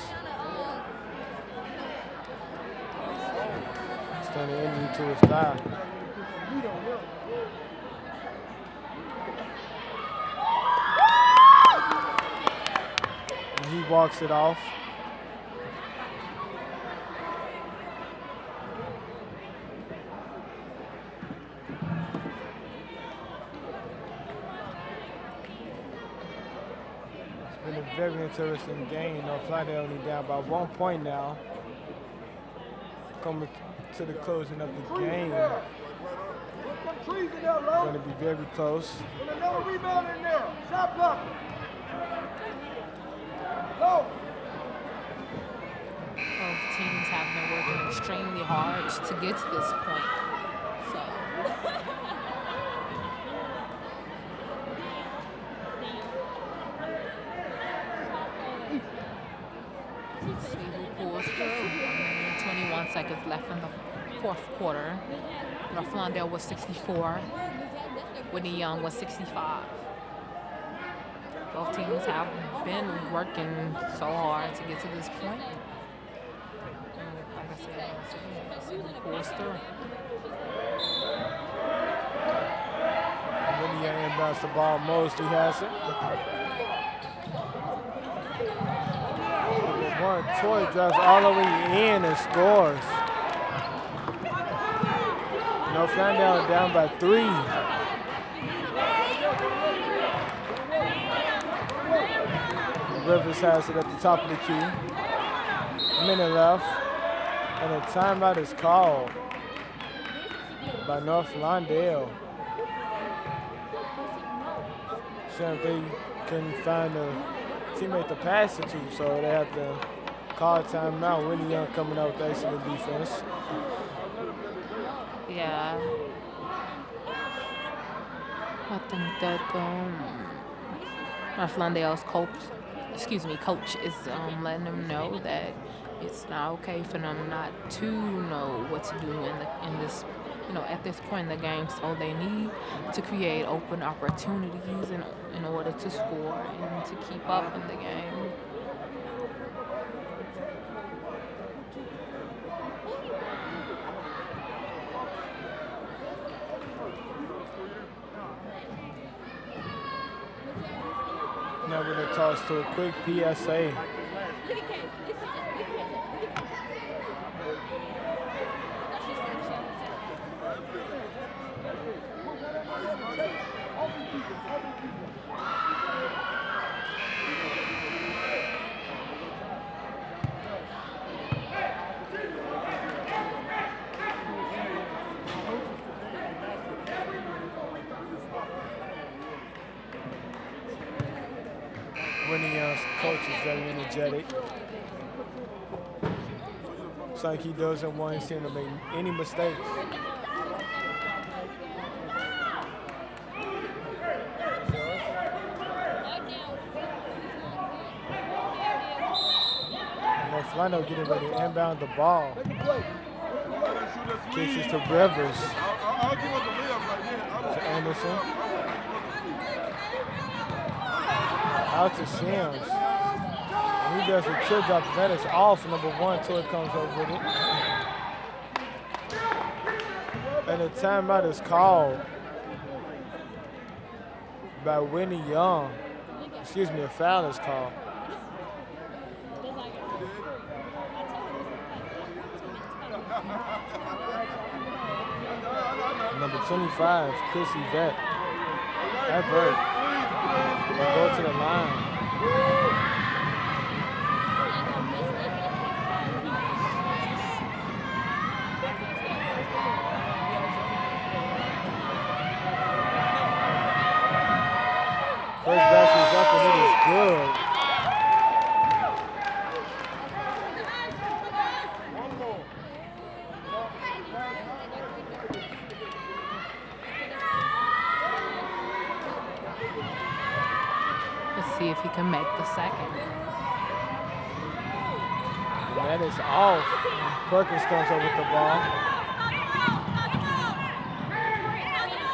Standing injury to his thigh. And he walks it off. very interesting game. Florida only down by 1 point now. Coming to the closing of the game. Going to be very close. Another rebound in there. Shot block. Go. Both teams have been working extremely hard to get to this point. So let's see who pulls through. 21 seconds left in the fourth quarter. North Lawndale was 64. Whitney Young was 65. Both teams have been working so hard to get to this point. And like I said, let's see who pulls through. Whitney Young inbounds the ball. Mosley has it. One, Troy drives all the way in and scores. North Lawndale down by 3. Rivers has it at the top of the key. Minute left. And a timeout is called by North Lawndale. So if they can find a teammate to pass it to, so they have to call timeout. Whitney Young coming out with excellent defense. Yeah. I think that North Lawndale's coach is letting them know that it's not okay for them not to know what to do in this, at this point in the game. So they need to create open opportunities in order to score and to keep up in the game. Now we're going to toss to a quick PSA. Whitney Young's coach is very energetic. It's like he doesn't want his team to make any mistakes. North Lawndale getting ready to inbound the ball. Kicks it to Rivers. To Anderson. Out to Sims. And he does a chill drop. That is off number 1 until it comes over with it. And the timeout is called by Whitney Young. Excuse me, a foul is called. Number 25, Chris Yvette. Advert. Will go to the line. First basket is up and it is good. See if he can make the second. And that is off. Perkins comes up with the ball.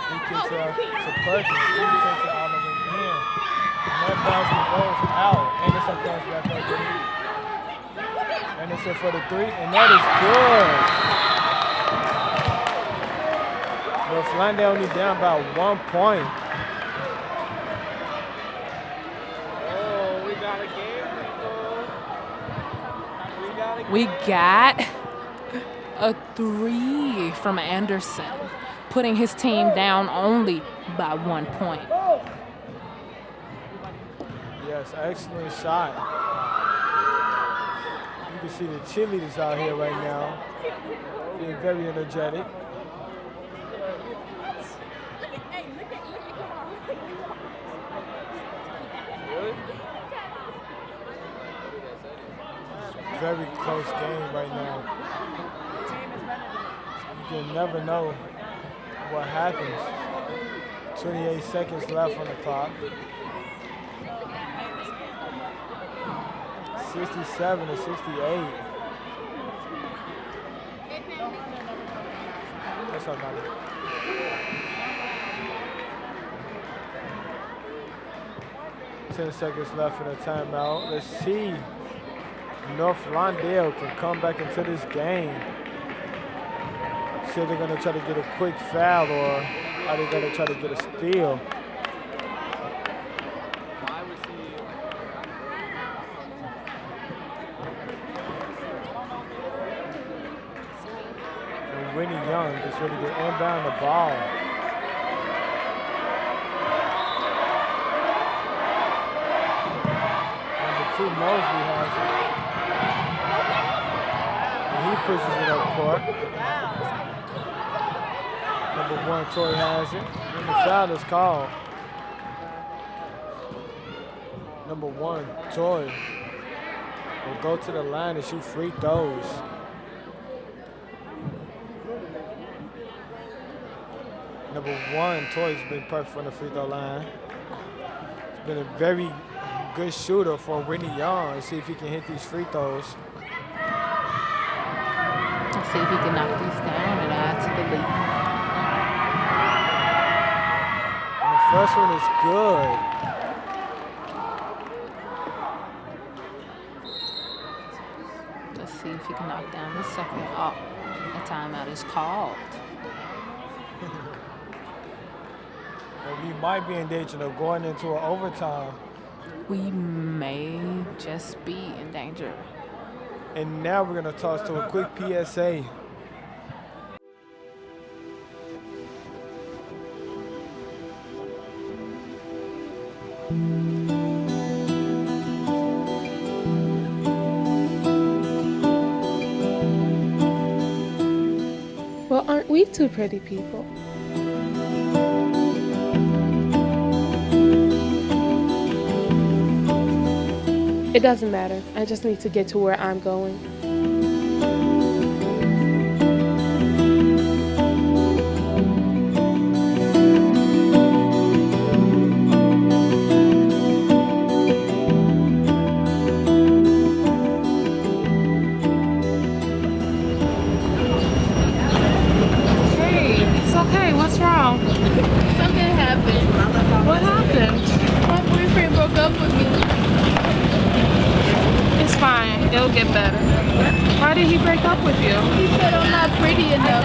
He kicks it out to Perkins. He takes it all the way in. And that basket goes out. Anderson comes back up with it. Anderson for the 3, and that is good. North Lawndale only down by 1 point. We got a 3 from Anderson, putting his team down only by 1 point. Yes, Yes, excellent shot. You can see the cheerleaders out here right now being very energetic. Very close game right now. You can never know what happens. 28 seconds left on the clock. 67 to 68. What's up, Nani? Ten seconds left in the timeout. Let's see. North Lawndale can come back into this game. See if they're going to try to get a quick foul or are they going to try to get a steal? And Winnie Young is ready to inbound the ball. Number 2, Mosley has it. He pushes it up court. Number 1, Toy has it. And the foul is called. Number 1, Toy will go to the line and shoot free throws. Number 1, Toy's been perfect on the free throw line. He's been a very good shooter for Winnie Young. Let's see if he can hit these free throws. Let's see if he can knock these down and add to the lead. And the first one is good. Let's see if he can knock down the second. Oh, a timeout is called. And we might be in danger of going into an overtime. We may just be in danger. And now we're going to toss to a quick PSA. Well, aren't we two pretty people? It doesn't matter. I just need to get to where I'm going. Hey, it's okay. What's wrong? Something happened. What happened? My boyfriend broke up with me. It's fine. It'll get better. Why did he break up with you? He said I'm not pretty enough.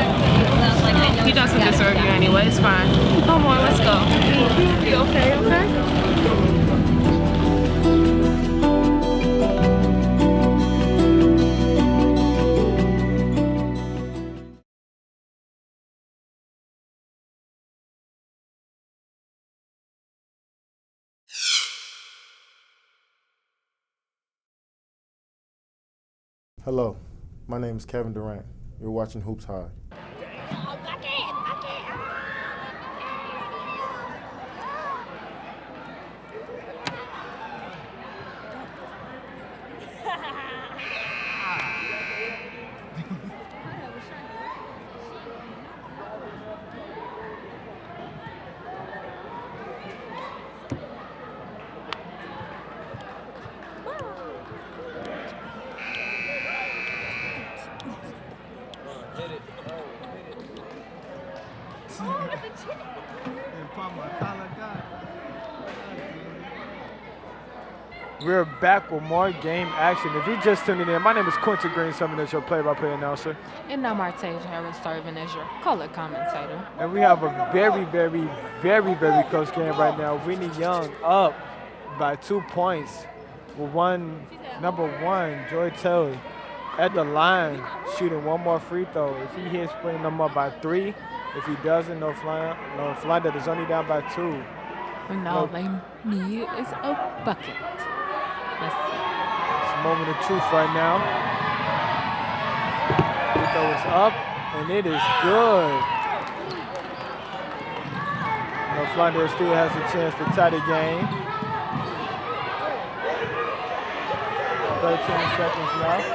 He doesn't deserve you anyway. It's fine. Come on, let's go. You'll be okay, okay? Hello, my name is Kevin Durant. You're watching Hoops High. We're back with more game action. If you're just tuning in, my name is Quincy Green, serving as your play-by-play announcer. And I'm Martasia Harris, serving as your color commentator. And we have a very, very, very, very close game right now. Winnie Young up by 2 points with number 1, Joy Telly, at the line, shooting one more free throw. If he hits, putting them up by 3. If he doesn't, no fly that is only down by 2. And all they need is a bucket. Let's see. It's a moment of truth right now. Free throw is up, and it is good. North London still has a chance to tie the game. 13 seconds left.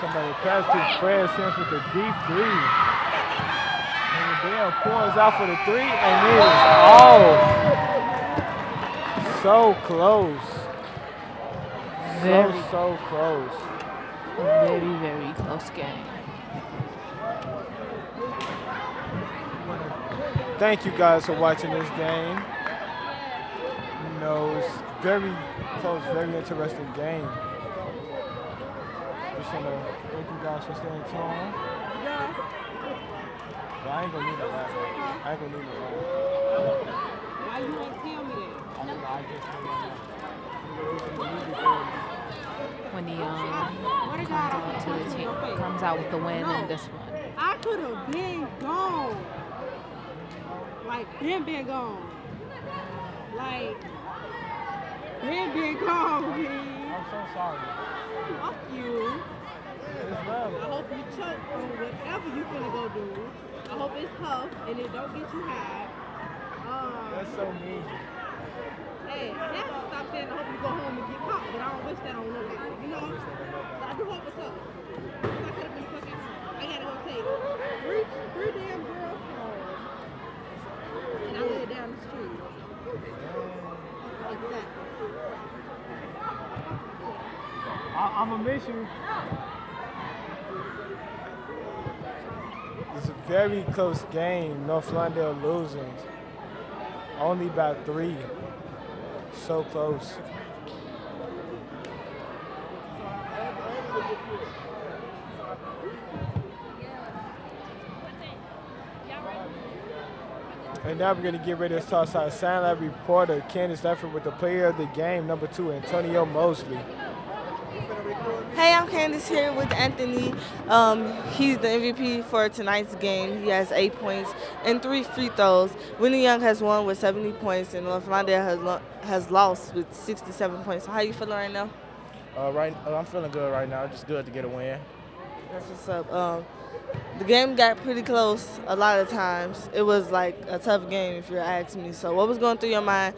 Somebody pass to Fred Sims with the deep three. And Dale pours out for the three, and it is off. So close. So close. Very, very close game. Thank you guys for watching this game. You know, it's very close, very interesting game. Just want to thank you guys for staying tuned. But I ain't gonna need a lot. I ain't gonna need a lot. Why you ain't tell me that? I just When he comes out with the win in this one. I could have been gone. Like, been gone. Like, been gone, man. I'm so sorry. Fuck you. I hope you choke on whatever you finna go do. I hope it's tough and it don't get you high. That's so mean. Hey, I have to stop saying I hope you go home and get caught, but I don't wish that on nobody, you know? But I do hope it's tough. I could have been fucking home. I gotta go take three damn girls home. And I lay down the street. Exactly. I'm gonna miss you. It's a very close game. North London losing. Only by 3. So close. And now we're going to get ready to toss our Sound Lab reporter, Candace Lefford, with the player of the game, number 2, Antonio Mosley. Hey, I'm Candace here with Anthony. He's the MVP for tonight's game. He has 8 points and 3 free throws. Whitney Young has won with 70 points, and North London has lost with 67 points. So how you feeling right now? I'm feeling good right now. Just good to get a win. That's what's up. The game got pretty close a lot of times. It was like a tough game, if you ask me. So what was going through your mind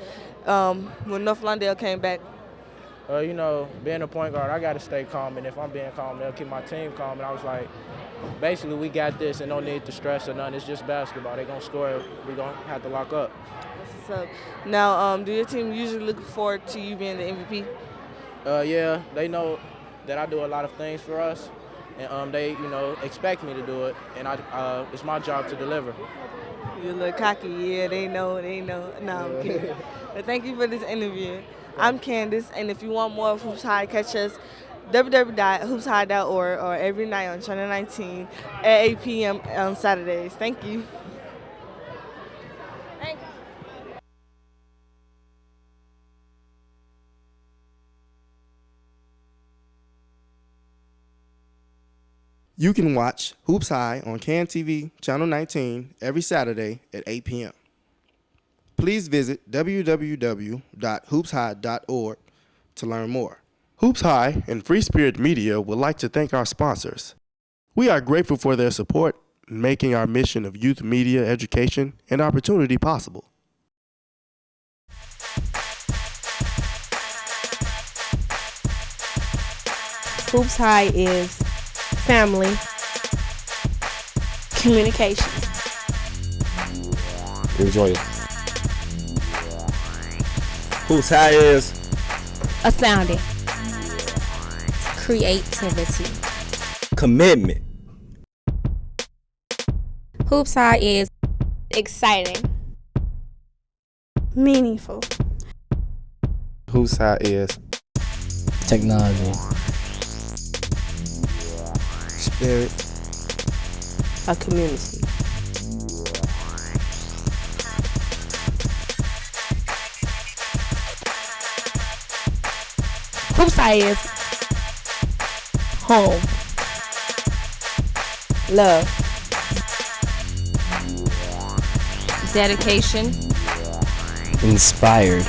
when North London came back? You know, being a point guard, I got to stay calm. And if I'm being calm, they'll keep my team calm. And I was like, basically, we got this and no need to stress or nothing. It's just basketball. They're going to score. We're going to have to lock up. That's what's up. Now, do your team usually look forward to you being the MVP? Yeah, they know that I do a lot of things for us. And they, you know, expect me to do it. And it's my job to deliver. You look cocky. Yeah, they know. No, I'm kidding. But thank you for this interview. I'm Candace, and if you want more of Hoops High, catch us www.hoopshigh.org or every night on Channel 19 at 8 p.m. on Saturdays. Thank you. You can watch Hoops High on CAN TV Channel 19 every Saturday at 8 p.m. Please visit www.hoopshigh.org to learn more. Hoops High and Free Spirit Media would like to thank our sponsors. We are grateful for their support in making our mission of youth media education and opportunity possible. Hoops High is family, communication. Enjoy it. Hoops High is astounding, creativity, commitment. Hoops High is exciting, meaningful. Hoops High is technology, spirit, a community. Hoops High is home, love, dedication, Inspired.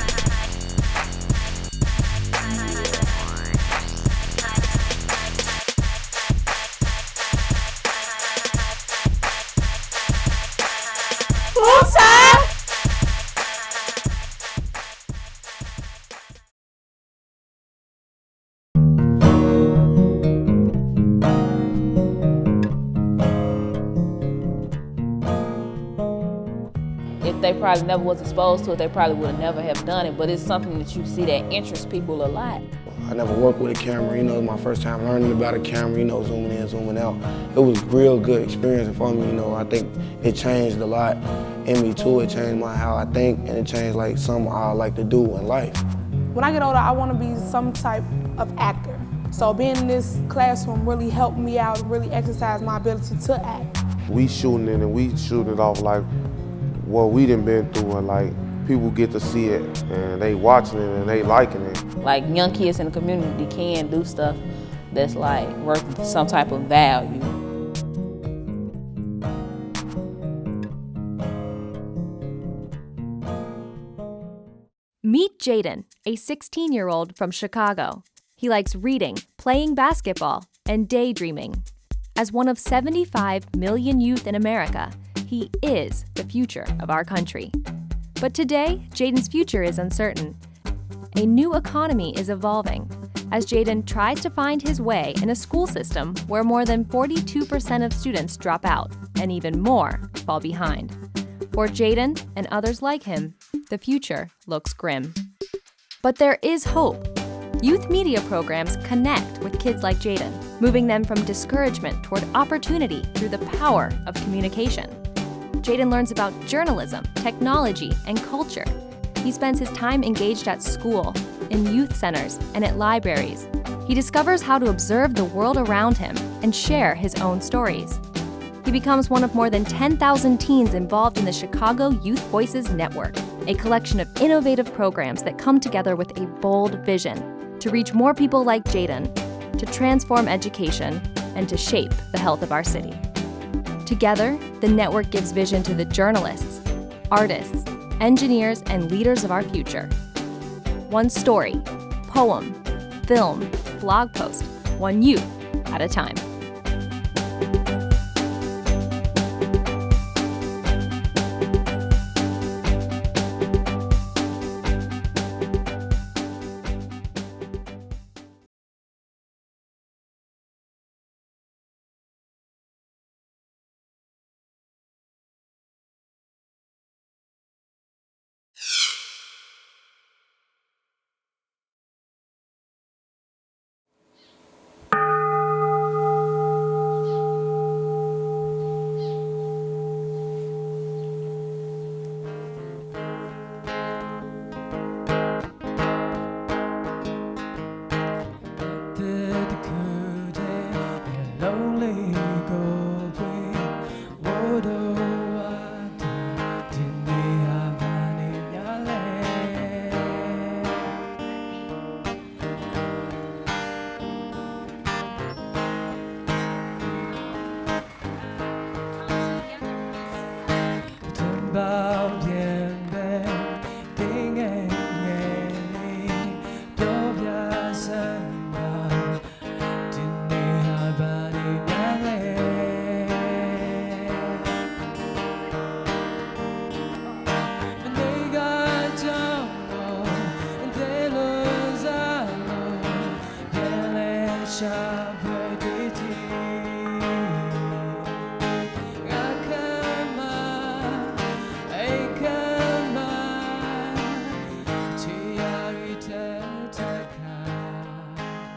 If they probably never was exposed to it, they probably would have never have done it, but it's something that you see that interests people a lot. I never worked with a camera, it was my first time learning about a camera, zooming in, zooming out. It was a real good experience for me, I think it changed a lot in me too. It changed how I think, and it changed something I like to do in life. When I get older, I want to be some type of actor. So being in this classroom really helped me out, really exercise my ability to act. We shooting it and we shooting it off like what we done been through, and people get to see it and they watching it and they liking it. Like young kids in the community can do stuff that's worth some type of value. Meet Jaden, a 16-year-old from Chicago. He likes reading, playing basketball, and daydreaming. As one of 75 million youth in America, he is the future of our country. But today, Jaden's future is uncertain. A new economy is evolving as Jaden tries to find his way in a school system where more than 42% of students drop out and even more fall behind. For Jaden and others like him, the future looks grim. But there is hope. Youth media programs connect with kids like Jaden, moving them from discouragement toward opportunity through the power of communication. Jaden learns about journalism, technology, and culture. He spends his time engaged at school, in youth centers, and at libraries. He discovers how to observe the world around him and share his own stories. He becomes one of more than 10,000 teens involved in the Chicago Youth Voices Network, a collection of innovative programs that come together with a bold vision to reach more people like Jaden, to transform education, and to shape the health of our city. Together, the network gives vision to the journalists, artists, engineers, and leaders of our future. One story, poem, film, blog post, one youth at a time.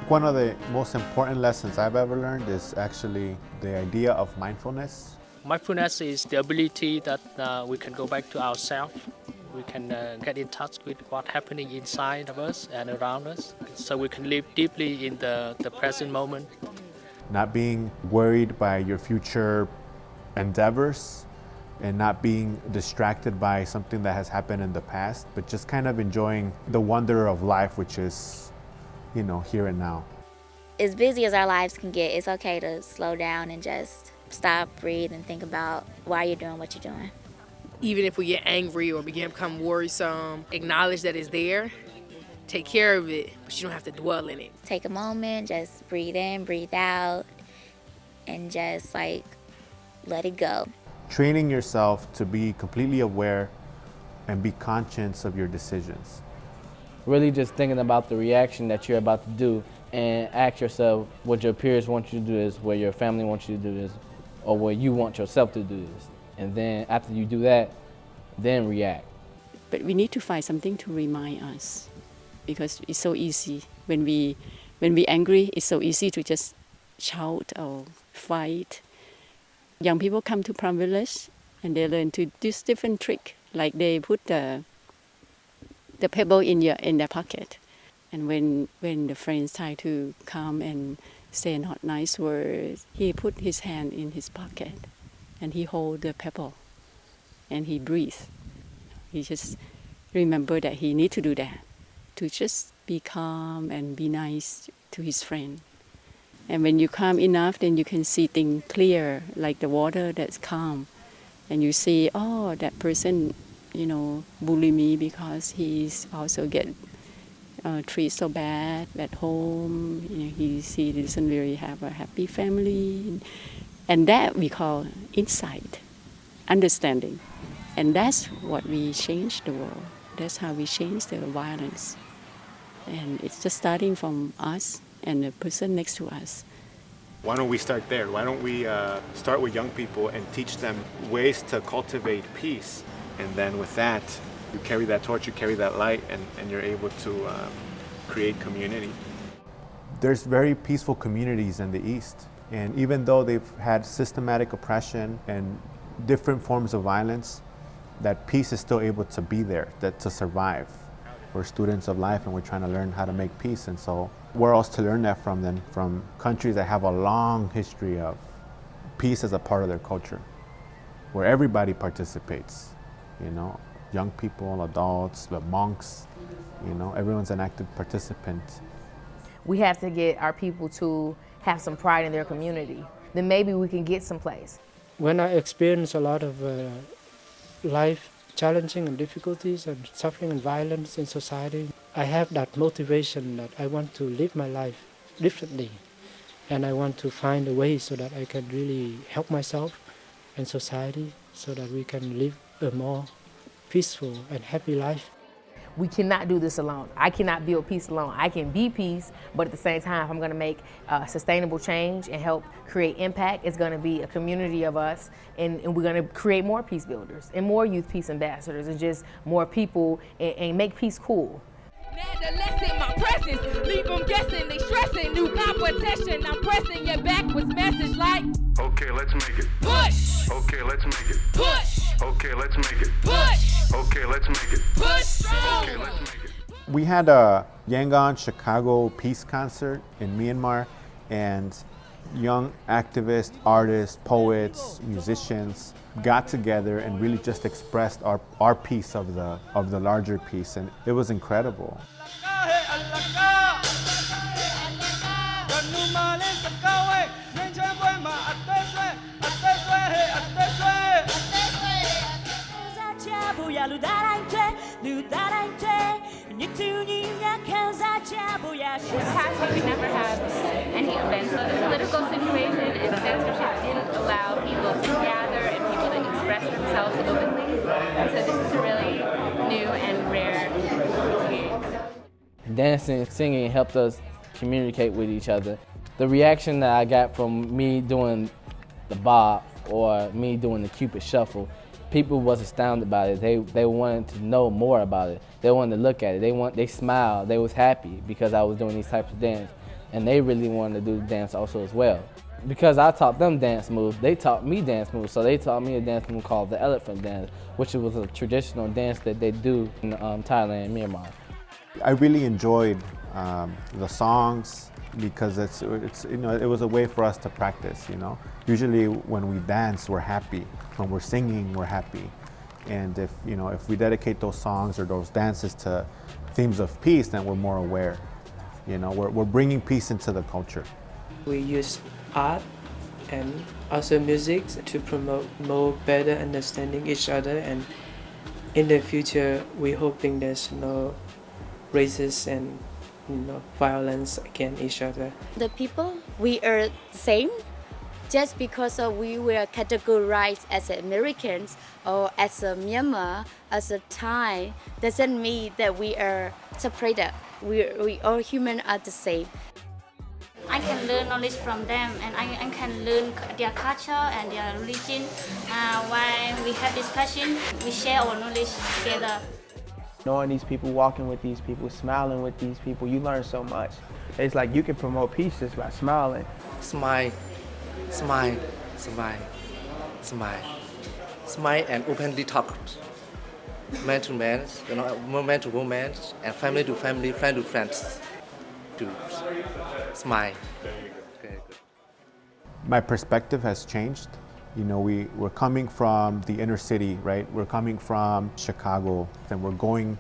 One of the most important lessons I've ever learned is actually the idea of mindfulness. Mindfulness is the ability that we can go back to ourselves. We can get in touch with what's happening inside of us and around us, so we can live deeply in the present moment. Not being worried by your future endeavors and not being distracted by something that has happened in the past, but just kind of enjoying the wonder of life, which is, here and now. As busy as our lives can get, it's okay to slow down and just stop, breathe, and think about why you're doing what you're doing. even if we get angry or become worrisome, acknowledge that it's there, take care of it, but you don't have to dwell in it. Take a moment, just breathe in, breathe out, and just like let it go. Training yourself to be completely aware and be conscious of your decisions. Really just thinking about the reaction that you're about to do and ask yourself what your peers want you to do is, what your family wants you to do is, or what you want yourself to do is. And then after you do that, then react. But we need to find something to remind us, because it's so easy. When we angry, it's so easy to just shout or fight. Young people come to Prom Village and they learn to do different trick, like they put the pebble in their pocket. And when the friends try to come and say not nice words, he put his hand in his pocket and he hold the pebble and he breathes. He just remember that he need to do that, to just be calm and be nice to his friend. And when you calm enough, then you can see things clear, like the water that's calm. And you see, oh, that person, bully me because he's also get treated so bad at home. He doesn't really have a happy family. And that we call insight, understanding. And that's what we change the world. That's how we change the violence. And it's just starting from us and the person next to us. Why don't we start there? Why don't we start with young people and teach them ways to cultivate peace? And then with that, you carry that torch, you carry that light, and you're able to create community. There's very peaceful communities in the East. And even though they've had systematic oppression and different forms of violence, that peace is still able to be there, to survive. We're students of life and we're trying to learn how to make peace. And so where else to learn that from than from countries that have a long history of peace as a part of their culture, where everybody participates, young people, adults, the monks, everyone's an active participant. We have to get our people to have some pride in their community. Then maybe we can get someplace. When I experience a lot of life challenging and difficulties and suffering and violence in society, I have that motivation that I want to live my life differently. And I want to find a way so that I can really help myself and society so that we can live a more peaceful and happy life. We cannot do this alone. I cannot build peace alone. I can be peace, but at the same time, if I'm gonna make sustainable change and help create impact, it's gonna be a community of us, and we're gonna create more peace builders and more youth peace ambassadors and just more people and make peace cool. Nevertheless, in my presence, leave them guessing, they stressing, new competition, I'm pressing your backwards message like, okay, let's make it. Push! Okay, let's make it. Push! Okay, let's make it. Push! Okay, let's make it. Push! Okay, let's make it. We had a Yangon Chicago peace concert in Myanmar, and young activists, artists, poets, musicians got together and really just expressed our piece of the larger piece, and it was incredible. This past year we never had any events, so the political situation and censorship didn't allow people to gather and people to express themselves openly. So this is a really new and rare experience. Dancing and singing helped us communicate with each other. The reaction that I got from me doing the bob or me doing the Cupid shuffle, people was astounded by it. They wanted to know more about it. They wanted to look at it. They smiled. They was happy because I was doing these types of dance, and they really wanted to do the dance also as well. Because I taught them dance moves, they taught me dance moves. So they taught me a dance move called the elephant dance, which was a traditional dance that they do in Thailand and Myanmar. I really enjoyed the songs because it was a way for us to practice. Usually when we dance, we're happy. When we're singing, we're happy. And if we dedicate those songs or those dances to themes of peace, then we're more aware. We're bringing peace into the culture. We use art and also music to promote more better understanding each other. And in the future, we're hoping there's no racism and violence against each other. The people, we are the same. Just because we were categorized as Americans or as a Myanmar, as a Thai, doesn't mean that we are separated. We all humans are the same. I can learn knowledge from them, and I can learn their culture and their religion. While we have discussion, we share our knowledge together. Knowing these people, walking with these people, smiling with these people, you learn so much. It's like you can promote peace just by smiling. Smile, smile, smile, smile. Smile and openly talk. Man to man, man to woman, and family to family, friend to friends. To smile. Very good. My perspective has changed. You know, we're coming from the inner city, right? We're coming from Chicago, and we're going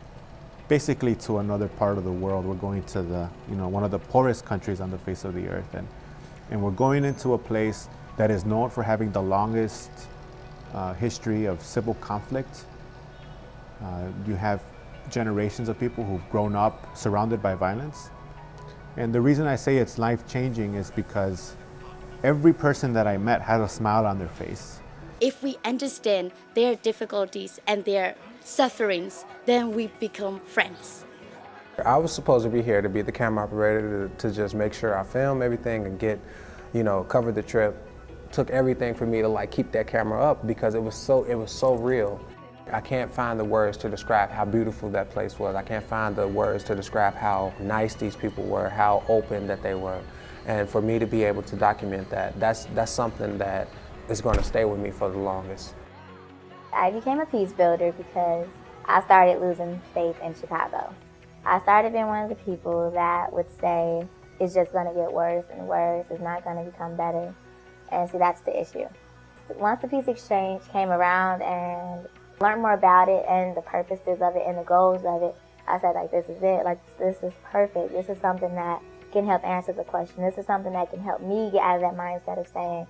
basically to another part of the world. We're going to one of the poorest countries on the face of the earth, and we're going into a place that is known for having the longest history of civil conflict. You have generations of people who've grown up surrounded by violence. And the reason I say it's life-changing is because every person that I met had a smile on their face. If we understand their difficulties and their sufferings, then we become friends. I was supposed to be here to be the camera operator to just make sure I film everything and get, cover the trip. It took everything for me to keep that camera up because it was so real. I can't find the words to describe how beautiful that place was. I can't find the words to describe how nice these people were, how open that they were. And for me to be able to document that, that's something that is going to stay with me for the longest. I became a peace builder because I started losing faith in Chicago. I started being one of the people that would say, it's just going to get worse and worse, it's not going to become better. And see, that's the issue. Once the peace exchange came around and learned more about it and the purposes of it and the goals of it, I said, this is it. This is perfect. This is something that can help answer the question. This is something that can help me get out of that mindset of saying,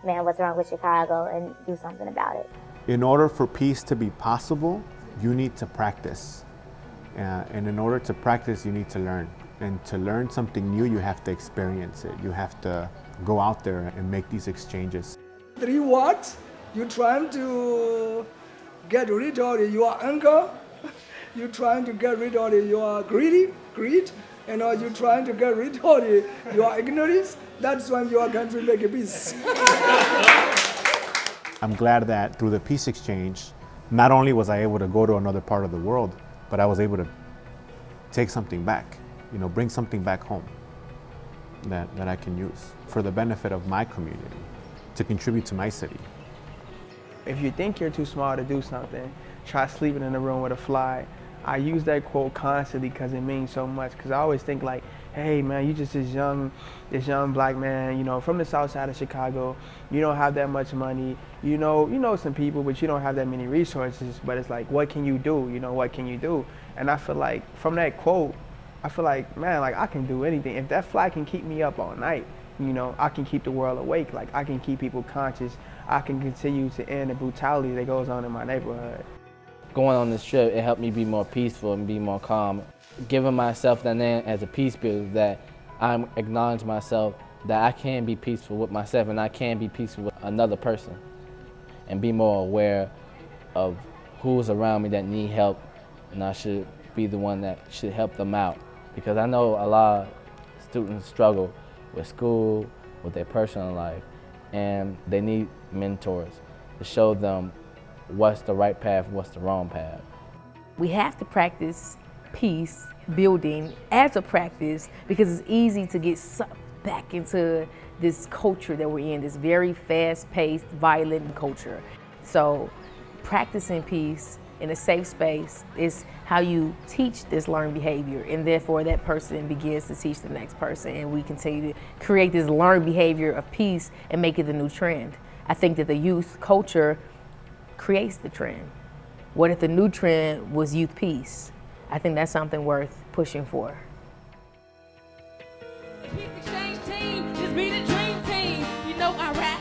man, what's wrong with Chicago, and do something about it. In order for peace to be possible, you need to practice. And in order to practice, you need to learn. And to learn something new, you have to experience it. You have to go out there and make these exchanges. 3 words, you're trying to get rid of your anger, you're trying to get rid of your greed, and you're trying to get rid of your ignorance. That's when your country make a peace. I'm glad that through the peace exchange, not only was I able to go to another part of the world, but I was able to take something back, bring something back home that I can use for the benefit of my community, to contribute to my city. If you think you're too small to do something, try sleeping in a room with a fly. I use that quote constantly because it means so much. Because I always think hey man, you just this young black man, from the south side of Chicago. You don't have that much money. You know some people, but you don't have that many resources. But it's what can you do? What can you do? And I feel like from that quote, I feel man, I can do anything. If that fly can keep me up all night, I can keep the world awake. I can keep people conscious. I can continue to end the brutality that goes on in my neighborhood. Going on this trip, it helped me be more peaceful and be more calm. Giving myself that name as a peace builder, that I'm acknowledge myself that I can be peaceful with myself and I can be peaceful with another person, and be more aware of who's around me that need help, and I should be the one that should help them out. Because I know a lot of students struggle with school, with their personal life, and they need mentors to show them what's the right path, what's the wrong path. We have to practice peace building as a practice because it's easy to get sucked back into this culture that we're in, this very fast-paced, violent culture. So practicing peace in a safe space is how you teach this learned behavior, and therefore that person begins to teach the next person, and we continue to create this learned behavior of peace and make it the new trend. I think that the youth culture creates the trend. What if the new trend was youth peace? I think that's something worth pushing for. Peace exchange team, just be the dream team. I rap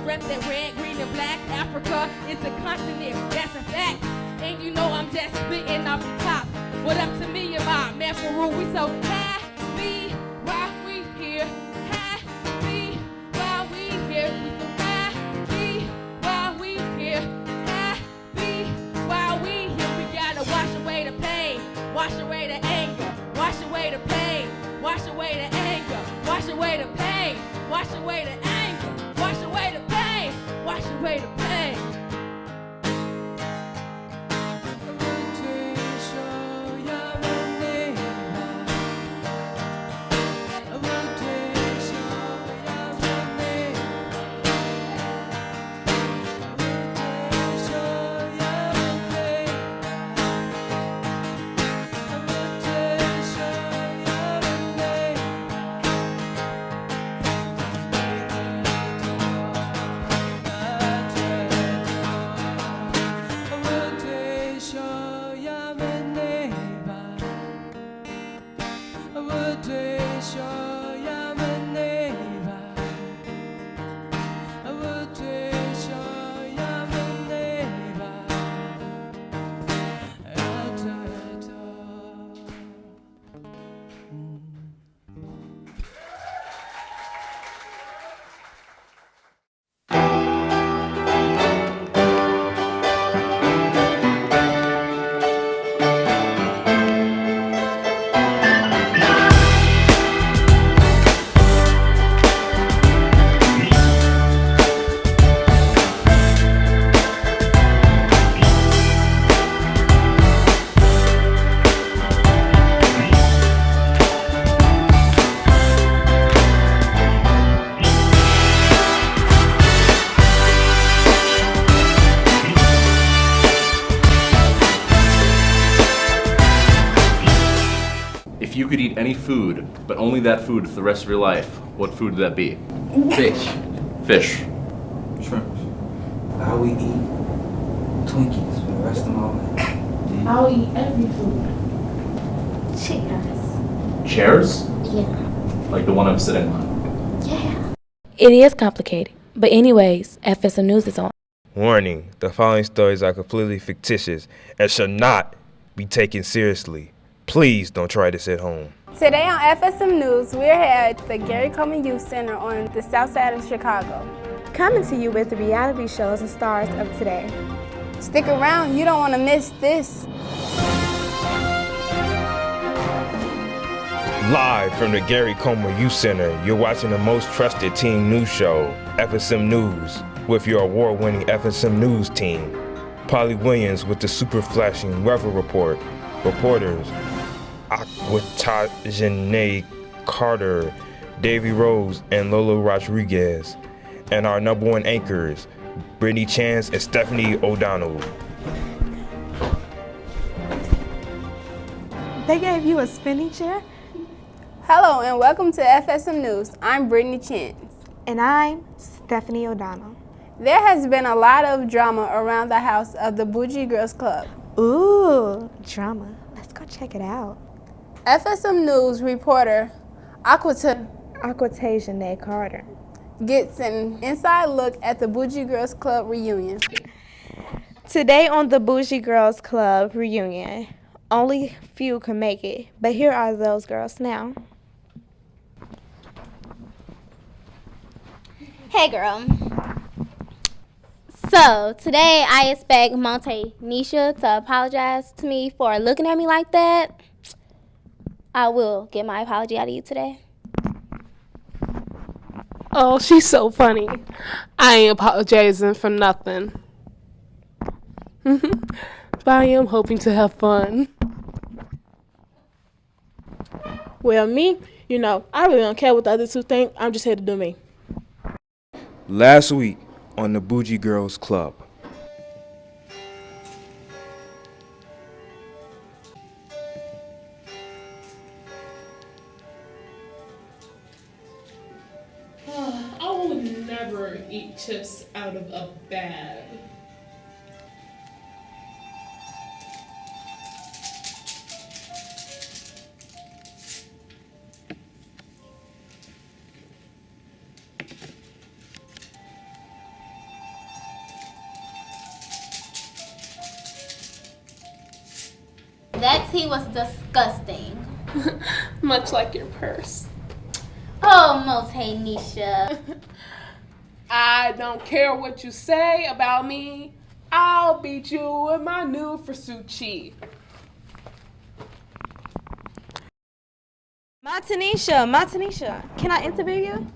rep that red, green, and black. Africa is the continent, that's a fact. And you know I'm just spitting off the top. What up to me and my man Farouk? We so happy while we here. Happy while we here. We so happy while we here. Happy while we here. We gotta wash away the pain, wash away the anger, wash away the pain, wash away the anger, wash away the pain, wash away the anger, wash away the pain, wash away the pain. If you could eat any food, but only that food for the rest of your life, what food would that be? Fish. Fish. Shrimps. I would eat Twinkies for the rest of my life. I'll eat every food. Chairs? Yeah. Like the one I'm sitting on. Yeah. It is complicated. But anyways, FSM News is on. Warning, the following stories are completely fictitious and should not be taken seriously. Please don't try this at home. Today on FSM News, we're here at the Gary Coleman Youth Center on the south side of Chicago. Coming to you with the reality shows and stars of today. Stick around, you don't want to miss this. Live from the Gary Coleman Youth Center, you're watching the most trusted teen news show, FSM News, with your award-winning FSM News team. Polly Williams with the super flashing weather report. Reporters Aquatajane Carter, Davy Rose, and Lolo Rodriguez. And our number one anchors, Brittany Chance and Stephanie O'Donnell. They gave you a spinning chair? Hello and welcome to FSM News. I'm Brittany Chance. And I'm Stephanie O'Donnell. There has been a lot of drama around the house of the Bougie Girls Club. Ooh, drama. Let's go check it out. FSM News reporter Aquatajane Carter gets an inside look at the Bougie Girls Club reunion. Today on the Bougie Girls Club reunion, only few can make it, but here are those girls now. Hey girl. So today I expect Monte Nisha to apologize to me for looking at me like that. I will get my apology out of you today. Oh, she's so funny. I ain't apologizing for nothing. But I am hoping to have fun. Well, me, I really don't care what the other two think. I'm just here to do me. Last week on the Bougie Girls Club. I would never eat chips out of a bag. he was disgusting. Much like your purse. Oh, most hate Nisha. I don't care what you say about me. I'll beat you with my new Versace. Montanisha, can I interview you?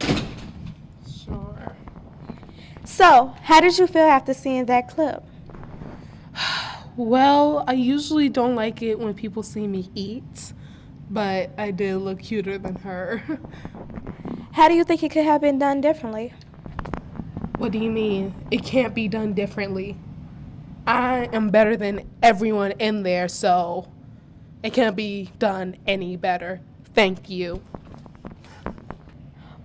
Sure. So, how did you feel after seeing that clip? Well, I usually don't like it when people see me eat, but I did look cuter than her. How do you think it could have been done differently? What do you mean? It can't be done differently. I am better than everyone in there, so it can't be done any better. Thank you.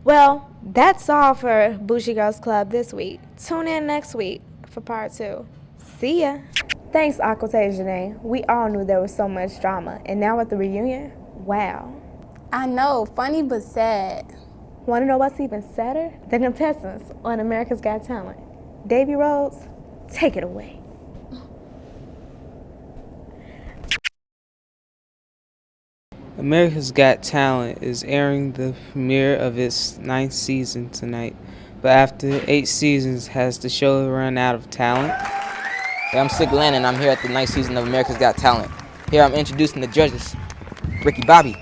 Well, that's all for Bougie Girls Club this week. Tune in next week for part 2. See ya. Thanks, Aquitaine Janae. We all knew there was so much drama, and now at the reunion, wow. I know, funny but sad. Want to know what's even sadder? The contestants on America's Got Talent. Davy Rhodes, take it away. America's Got Talent is airing the premiere of its 9th season tonight, but after 8 seasons, has the show run out of talent? Hey, I'm Sig Land, and I'm here at the 9th season of America's Got Talent. Here I'm introducing the judges: Ricky Bobby,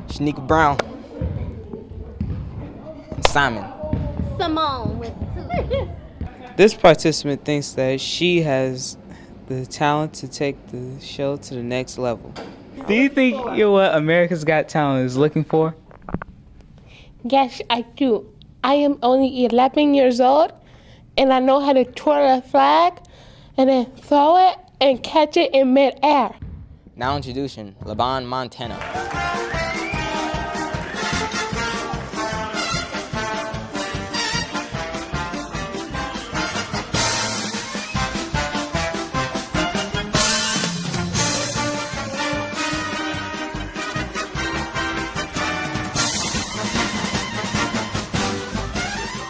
Shanika Brown, and Simon. Simone with 2. This participant thinks that she has the talent to take the show to the next level. Do you think you're what America's Got Talent is looking for? Yes, I do. I am only 11 years old, and I know how to twirl a flag and then throw it and catch it in midair. Now introducing Laban Montana.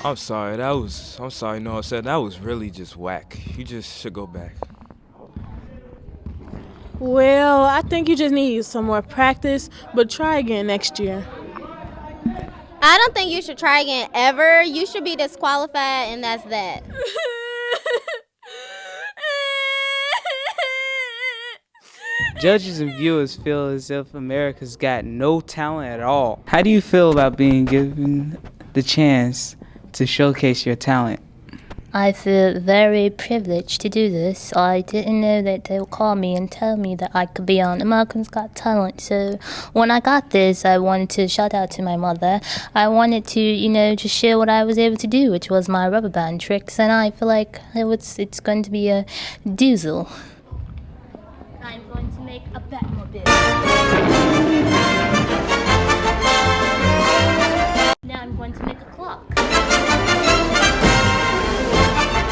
I'm sorry, no, I said that was really just whack. You just should go back. Well, I think you just need some more practice, but try again next year. I don't think you should try again ever. You should be disqualified, and that's that. Judges and viewers feel as if America's got no talent at all. How do you feel about being given the chance to showcase your talent? I feel very privileged to do this. I didn't know that they would call me and tell me that I could be on America's Got Talent. So when I got this, I wanted to shout out to my mother. I wanted to, just share what I was able to do, which was my rubber band tricks. And I feel like it's going to be a doozle. I'm going to make a Batmobile. Now I'm going to make a clock.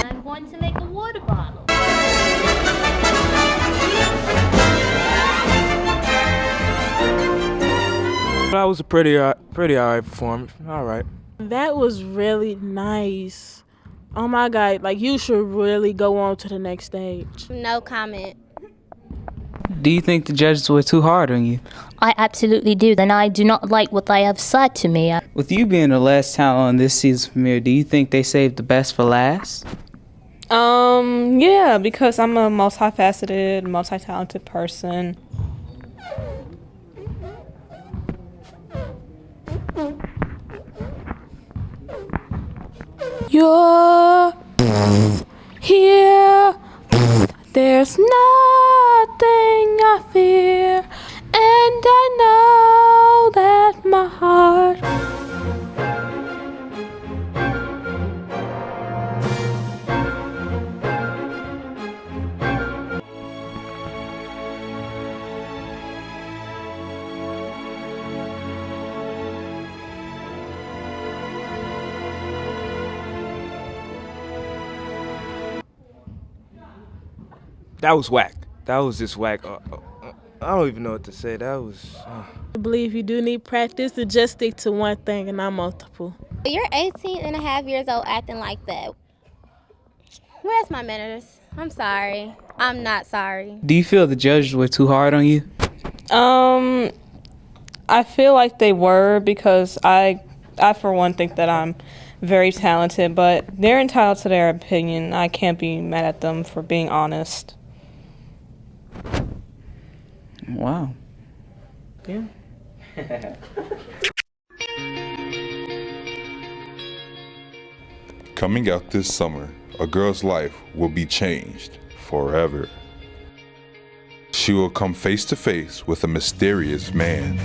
I'm going to make a water bottle. That was a pretty alright performance. Alright. That was really nice. Oh my God, you should really go on to the next stage. No comment. Do you think the judges were too hard on you? I absolutely do, and I do not like what they have said to me. With you being the last talent on this season's premiere, do you think they saved the best for last? Yeah, because I'm a multifaceted, multi-talented person. You're here. There's nothing I fear, and I know that my heart That was whack. That was just whack. I don't even know what to say. That was... I believe you do need practice to just stick to one thing and not multiple. You're 18 and a half years old acting like that. Where's my manners? I'm sorry. I'm not sorry. Do you feel the judges were too hard on you? I feel like they were because I for one think that I'm very talented, but they're entitled to their opinion. I can't be mad at them for being honest. Wow. Yeah. Coming out this summer, a girl's life will be changed forever. She will come face to face with a mysterious man.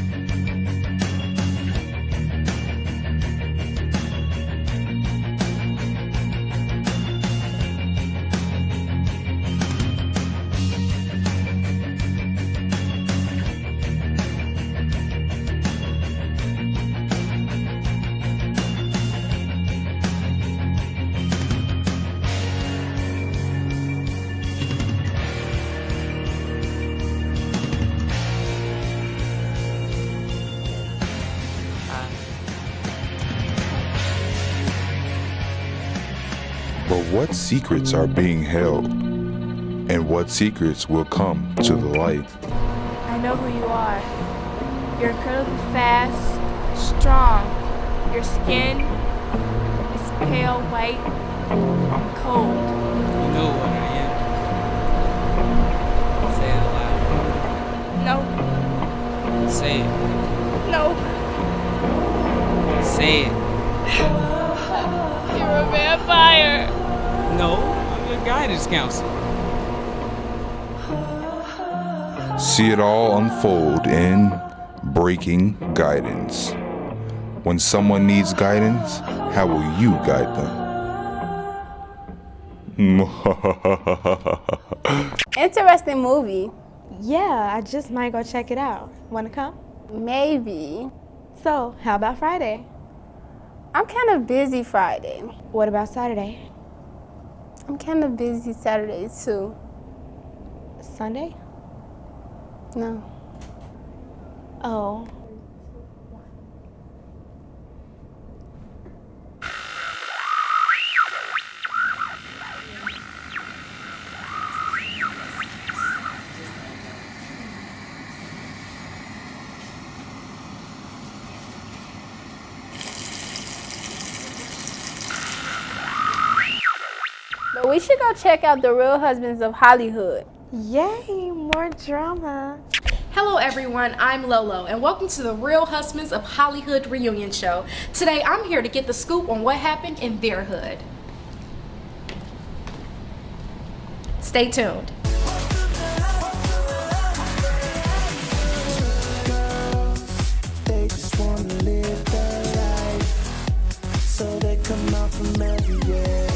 But what secrets are being held? And what secrets will come to the light? I know who you are. You're incredibly fast, strong. Your skin is pale white and cold. You know what I am. Say it aloud. No. Say it. No. Say it. You're a vampire. No, I'm your guidance counselor. See it all unfold in Breaking Guidance. When someone needs guidance, how will you guide them? Interesting movie. Yeah, I just might go check it out. Wanna come? Maybe. So, how about Friday? I'm kind of busy Friday. What about Saturday? I'm kind of busy Saturday too. Sunday? No. Oh. But we should go check out The Real Husbands of Hollywood. Yay, more drama. Hello everyone, I'm Lolo and welcome to the Real Husbands of Hollywood reunion show. Today I'm here to get the scoop on what happened in their hood. Stay tuned. They just wanna live their life, so they come out from everywhere.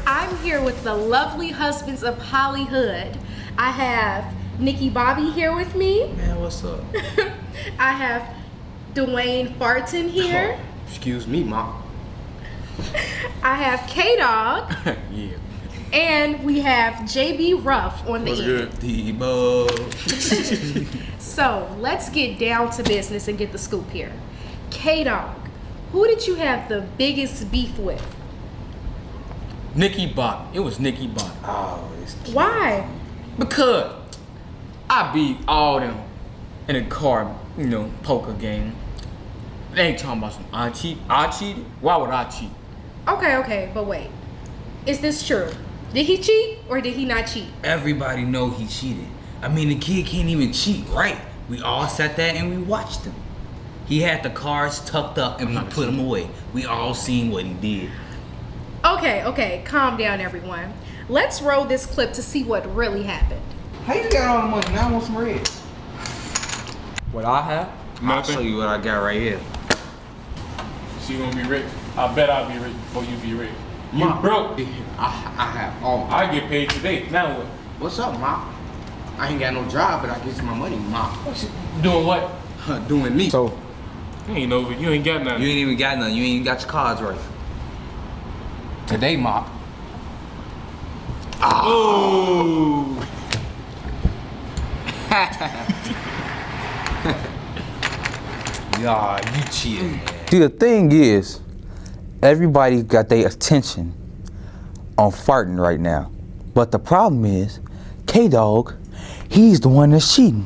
I'm here with the lovely husbands of Hollywood. I have Nikki Bobby here with me. Man, what's up? I have Dwayne Farton here. Excuse me, Mom. I have K-Dog. Yeah. And we have JB Ruff on the What's end. good, T-Bo? So let's get down to business and get the scoop here. K-Dog, who did you have the biggest beef with? Nikki Bobby. It was Nikki Bobby. Oh, this kid. Why? Because I beat all them in a card, poker game. They ain't talking about some I cheated? Why would I cheat? Okay, but wait. Is this true? Did he cheat or did he not cheat? Everybody know he cheated. I mean, the kid can't even cheat, right? We all sat there and we watched him. He had the cards tucked up and we put them away. We all seen what he did. Okay, calm down everyone. Let's roll this clip to see what really happened. How you got all the money? Now I want some red. What I have? I'll show you what I got right here. She gonna be rich. I bet I'll be rich before you be rich. You Ma, broke. I have all. I get paid today. Now what? What's up, Ma? I ain't got no job, but I get my money, Ma. Doing what? Doing me. So you ain't over. You ain't got nothing. you ain't even got nothing. You ain't even got your cards right. Today, Ma. Oh. Y'all, you cheating, man. See, the thing is, everybody got their attention on farting right now. But the problem is, K-Dog, he's the one that's cheating.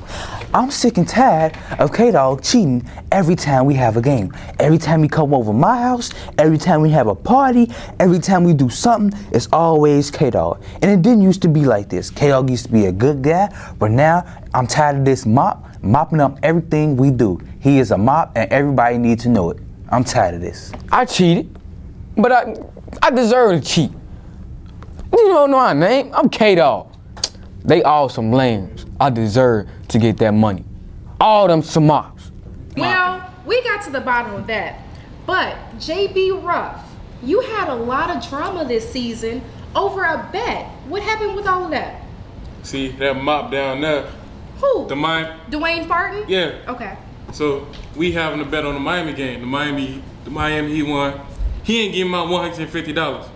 I'm sick and tired of K-Dog cheating every time we have a game. Every time he come over my house, every time we have a party, every time we do something, it's always K-Dog. And it didn't used to be like this. K-Dog used to be a good guy, but now I'm tired of this mopping up everything we do. He is a mop and everybody needs to know it. I'm tired of this. I cheated, but I deserve to cheat. You don't know my name? I'm K-Dog. They all some lambs. I deserve to get that money. All them some mops. Well, we got to the bottom of that. But JB Ruff, you had a lot of drama this season over a bet. What happened with all of that? See, that mop down there. Who? Dwayne Farton? Yeah. Okay. So we having a bet on the Miami game. The Miami he won. He ain't giving out $150.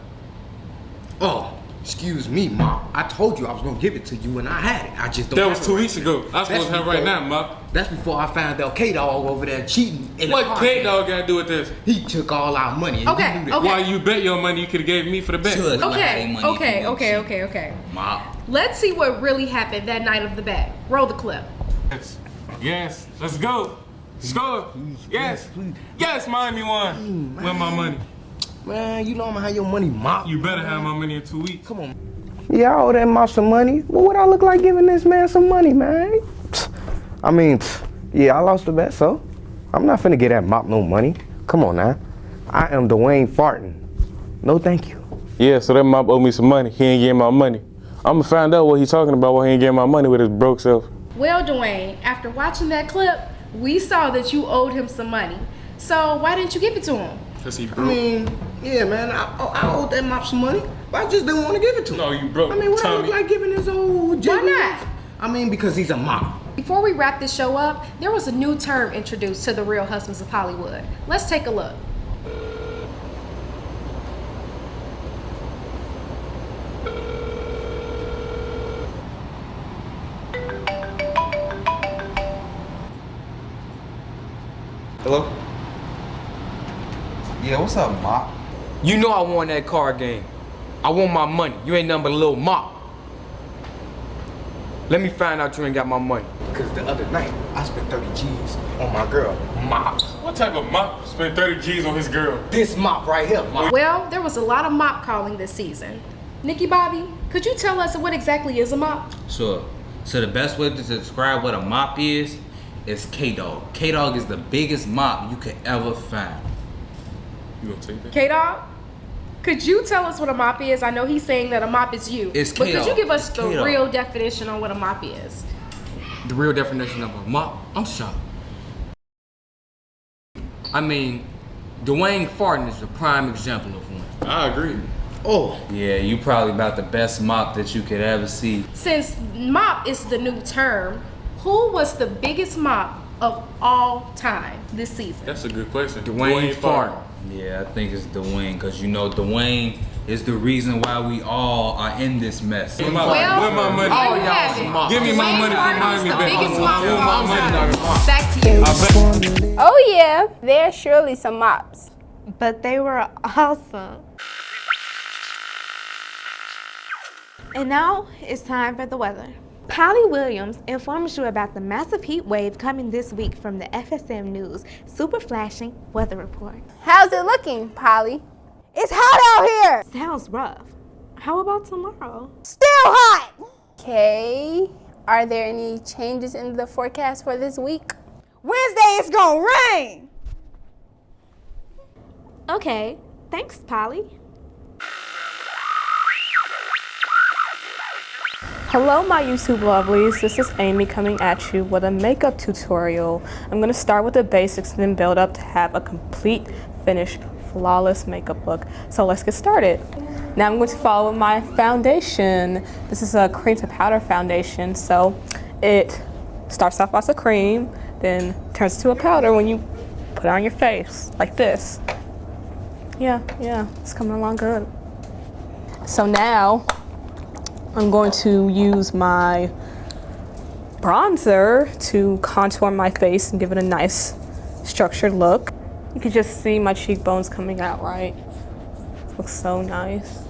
Oh, excuse me, Mop. I told you I was gonna give it to you and I had it. I just don't. That was 2 weeks ago. I was supposed to have it right now, Mop. That's before I found out K-Dog over there cheating. What K-Dog got to do with this? He took all our money. And Okay, he knew that. okay. Why you bet your money you could have gave me for the bet? Okay. Let's see what really happened that night of the bet. Roll the clip. Yes. Let's go. Score. Yes. Yes, Miami won. Win my money. Man, you know I'm gonna have your money, Mop. You better have my money in 2 weeks. Come on. Yeah, I owe that Mop some money. What would I look like giving this man some money, man? I mean, yeah, I lost the bet, so I'm not finna get that Mop no money. Come on now. I am Dwayne Farton. No thank you. Yeah, so that mop owe me some money. He ain't getting my money. I'ma find out what he talking about why he ain't getting my money with his broke self. Well, Dwayne, after watching that clip, we saw that you owed him some money. So why didn't you give it to him? Cause he I broke. mean, yeah, man, I owed that Mop some money, but I just didn't want to give it to him. No, you broke. I mean, what I Tommy. look like giving this old Why not? I mean, because he's a Mop. Before we wrap this show up, there was a new term introduced to the Real Husbands of Hollywood. Let's take a look. Hello? Yeah, what's up, Mop? You know I won that card game. I want my money. You ain't nothing but a little mop. Let me find out you ain't got my money. Because the other night, I spent 30 G's on my girl, Mop. What type of mop spent 30 G's on his girl? This Mop right here, Mop. Well, there was a lot of mop calling this season. Nikki Bobby, could you tell us what exactly is a mop? Sure. So the best way to describe what a mop is K-Dog. K-Dog is the biggest mop you could ever find. You gonna take that? K-Dog, could you tell us what a mop is? I know he's saying that a mop is you. It's but K-Dog. could you give us the K-Dog. real definition on what a mop is? The real definition of a mop? I'm shocked. I mean, Dwayne Farton is a prime example of one. I agree. Oh. Yeah, you probably about the best mop that you could ever see. Since mop is the new term, who was the biggest mop of all time this season? That's a good question. Dwayne Farton. Yeah, I think it's Dwayne, because you know Dwayne is the reason why we all are in this mess. Where my money? There you have it. Give me my Dwayne money for Farton Miami was the bet. biggest mop of I all want my money. time. Back to you. Oh yeah, there's surely some mops. But they were awesome. And now it's time for the weather. Polly Williams informs you about the massive heat wave coming this week from the FSM News Super Flashing Weather Report. How's it looking, Polly? It's hot out here. Sounds rough. How about tomorrow? Still hot. Okay. Are there any changes in the forecast for this week? Wednesday it's gonna rain. Okay, thanks, Polly. Hello my YouTube lovelies, this is Amy coming at you with a makeup tutorial. I'm going to start with the basics and then build up to have a complete, finished, flawless makeup look. So let's get started. Now I'm going to follow my foundation. This is a cream to powder foundation, so it starts off as a cream, then turns into a powder when you put it on your face, like this. Yeah, it's coming along good. So now, I'm going to use my bronzer to contour my face and give it a nice structured look. You can just see my cheekbones coming out, right? Looks so nice.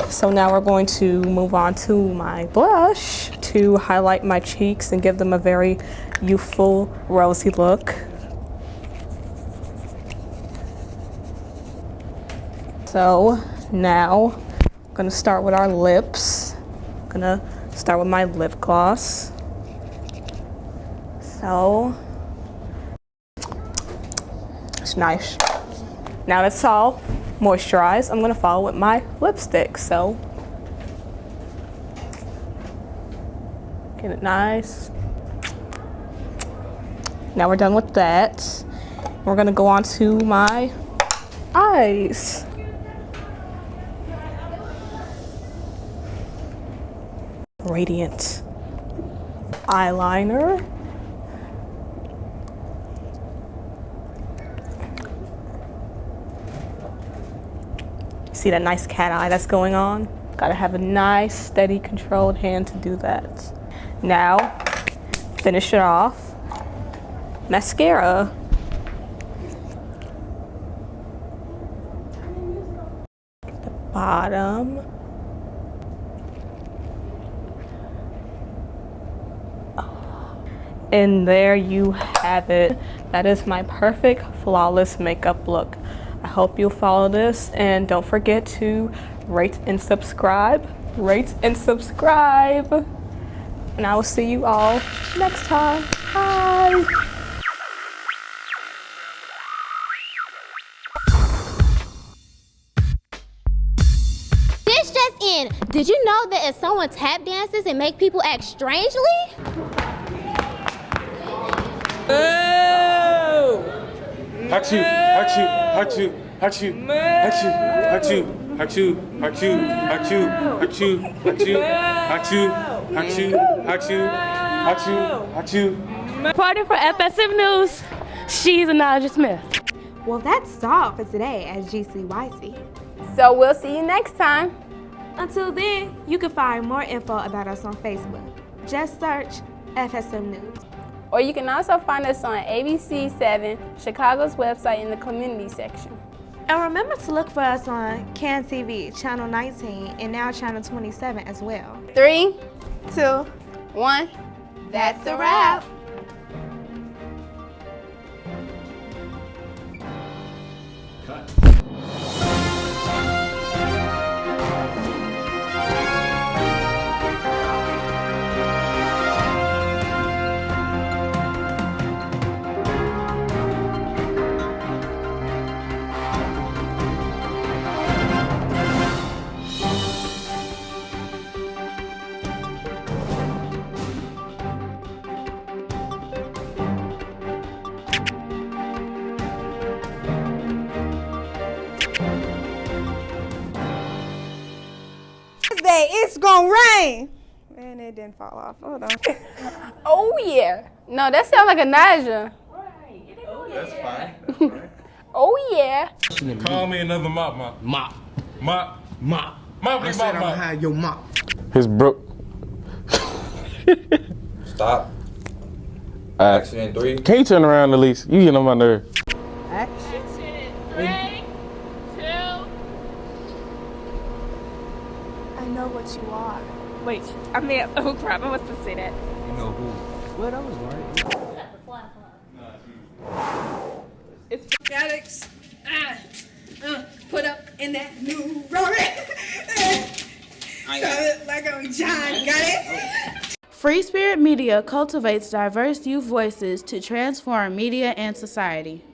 So now we're going to move on to my blush to highlight my cheeks and give them a very youthful, rosy look. So now I'm gonna start with our lips. I'm gonna start with my lip gloss. So it's nice. Now that's all moisturized, I'm gonna follow with my lipstick. So get it nice. Now we're done with that. We're gonna go on to my eyes. Radiant eyeliner. See that nice cat eye that's going on? Gotta have a nice, steady, controlled hand to do that. Now, finish it off. Mascara. The bottom. And there you have it. That is my perfect, flawless makeup look. I hope you'll follow this, and don't forget to rate and subscribe. Rate and subscribe. And I will see you all next time. Bye. This just in. Did you know that if someone tap dances and make people act strangely? Hachu, hachu, hachu, hachu, hachu, hachu, hachu, hachu, hachu, hachu, hachu, hachu, hachu, hachu, hachu. Reporting for FSM News, she's Anaja Smith. Well, that's all for today at GCYC. So we'll see you next time. Until then, you can find more info about us on Facebook. Just search FSM News. Or you can also find us on ABC7, Chicago's website, in the community section. And remember to look for us on CAN TV, Channel 19, and now Channel 27 as well. 3, 2, 1. That's a wrap. It's gonna rain. Man, it didn't fall off. Hold on. Oh yeah. No, that sounds like a Naja. That's fine. Oh yeah. Call me another mop. Mop. Mop. Mop. Mop. Mop. I said I'm gonna have your mop. His broke. Stop. Action in 3. Can you turn around at least? You getting on my nerve. Action. 3, 2. I know what you are. Wait, I mean, oh crap, I was supposed to say that. You know who? Well, that was right. It's Alex. Put up in that new Rory. Like I'm John. Got it? Free Spirit Media cultivates diverse youth voices to transform media and society.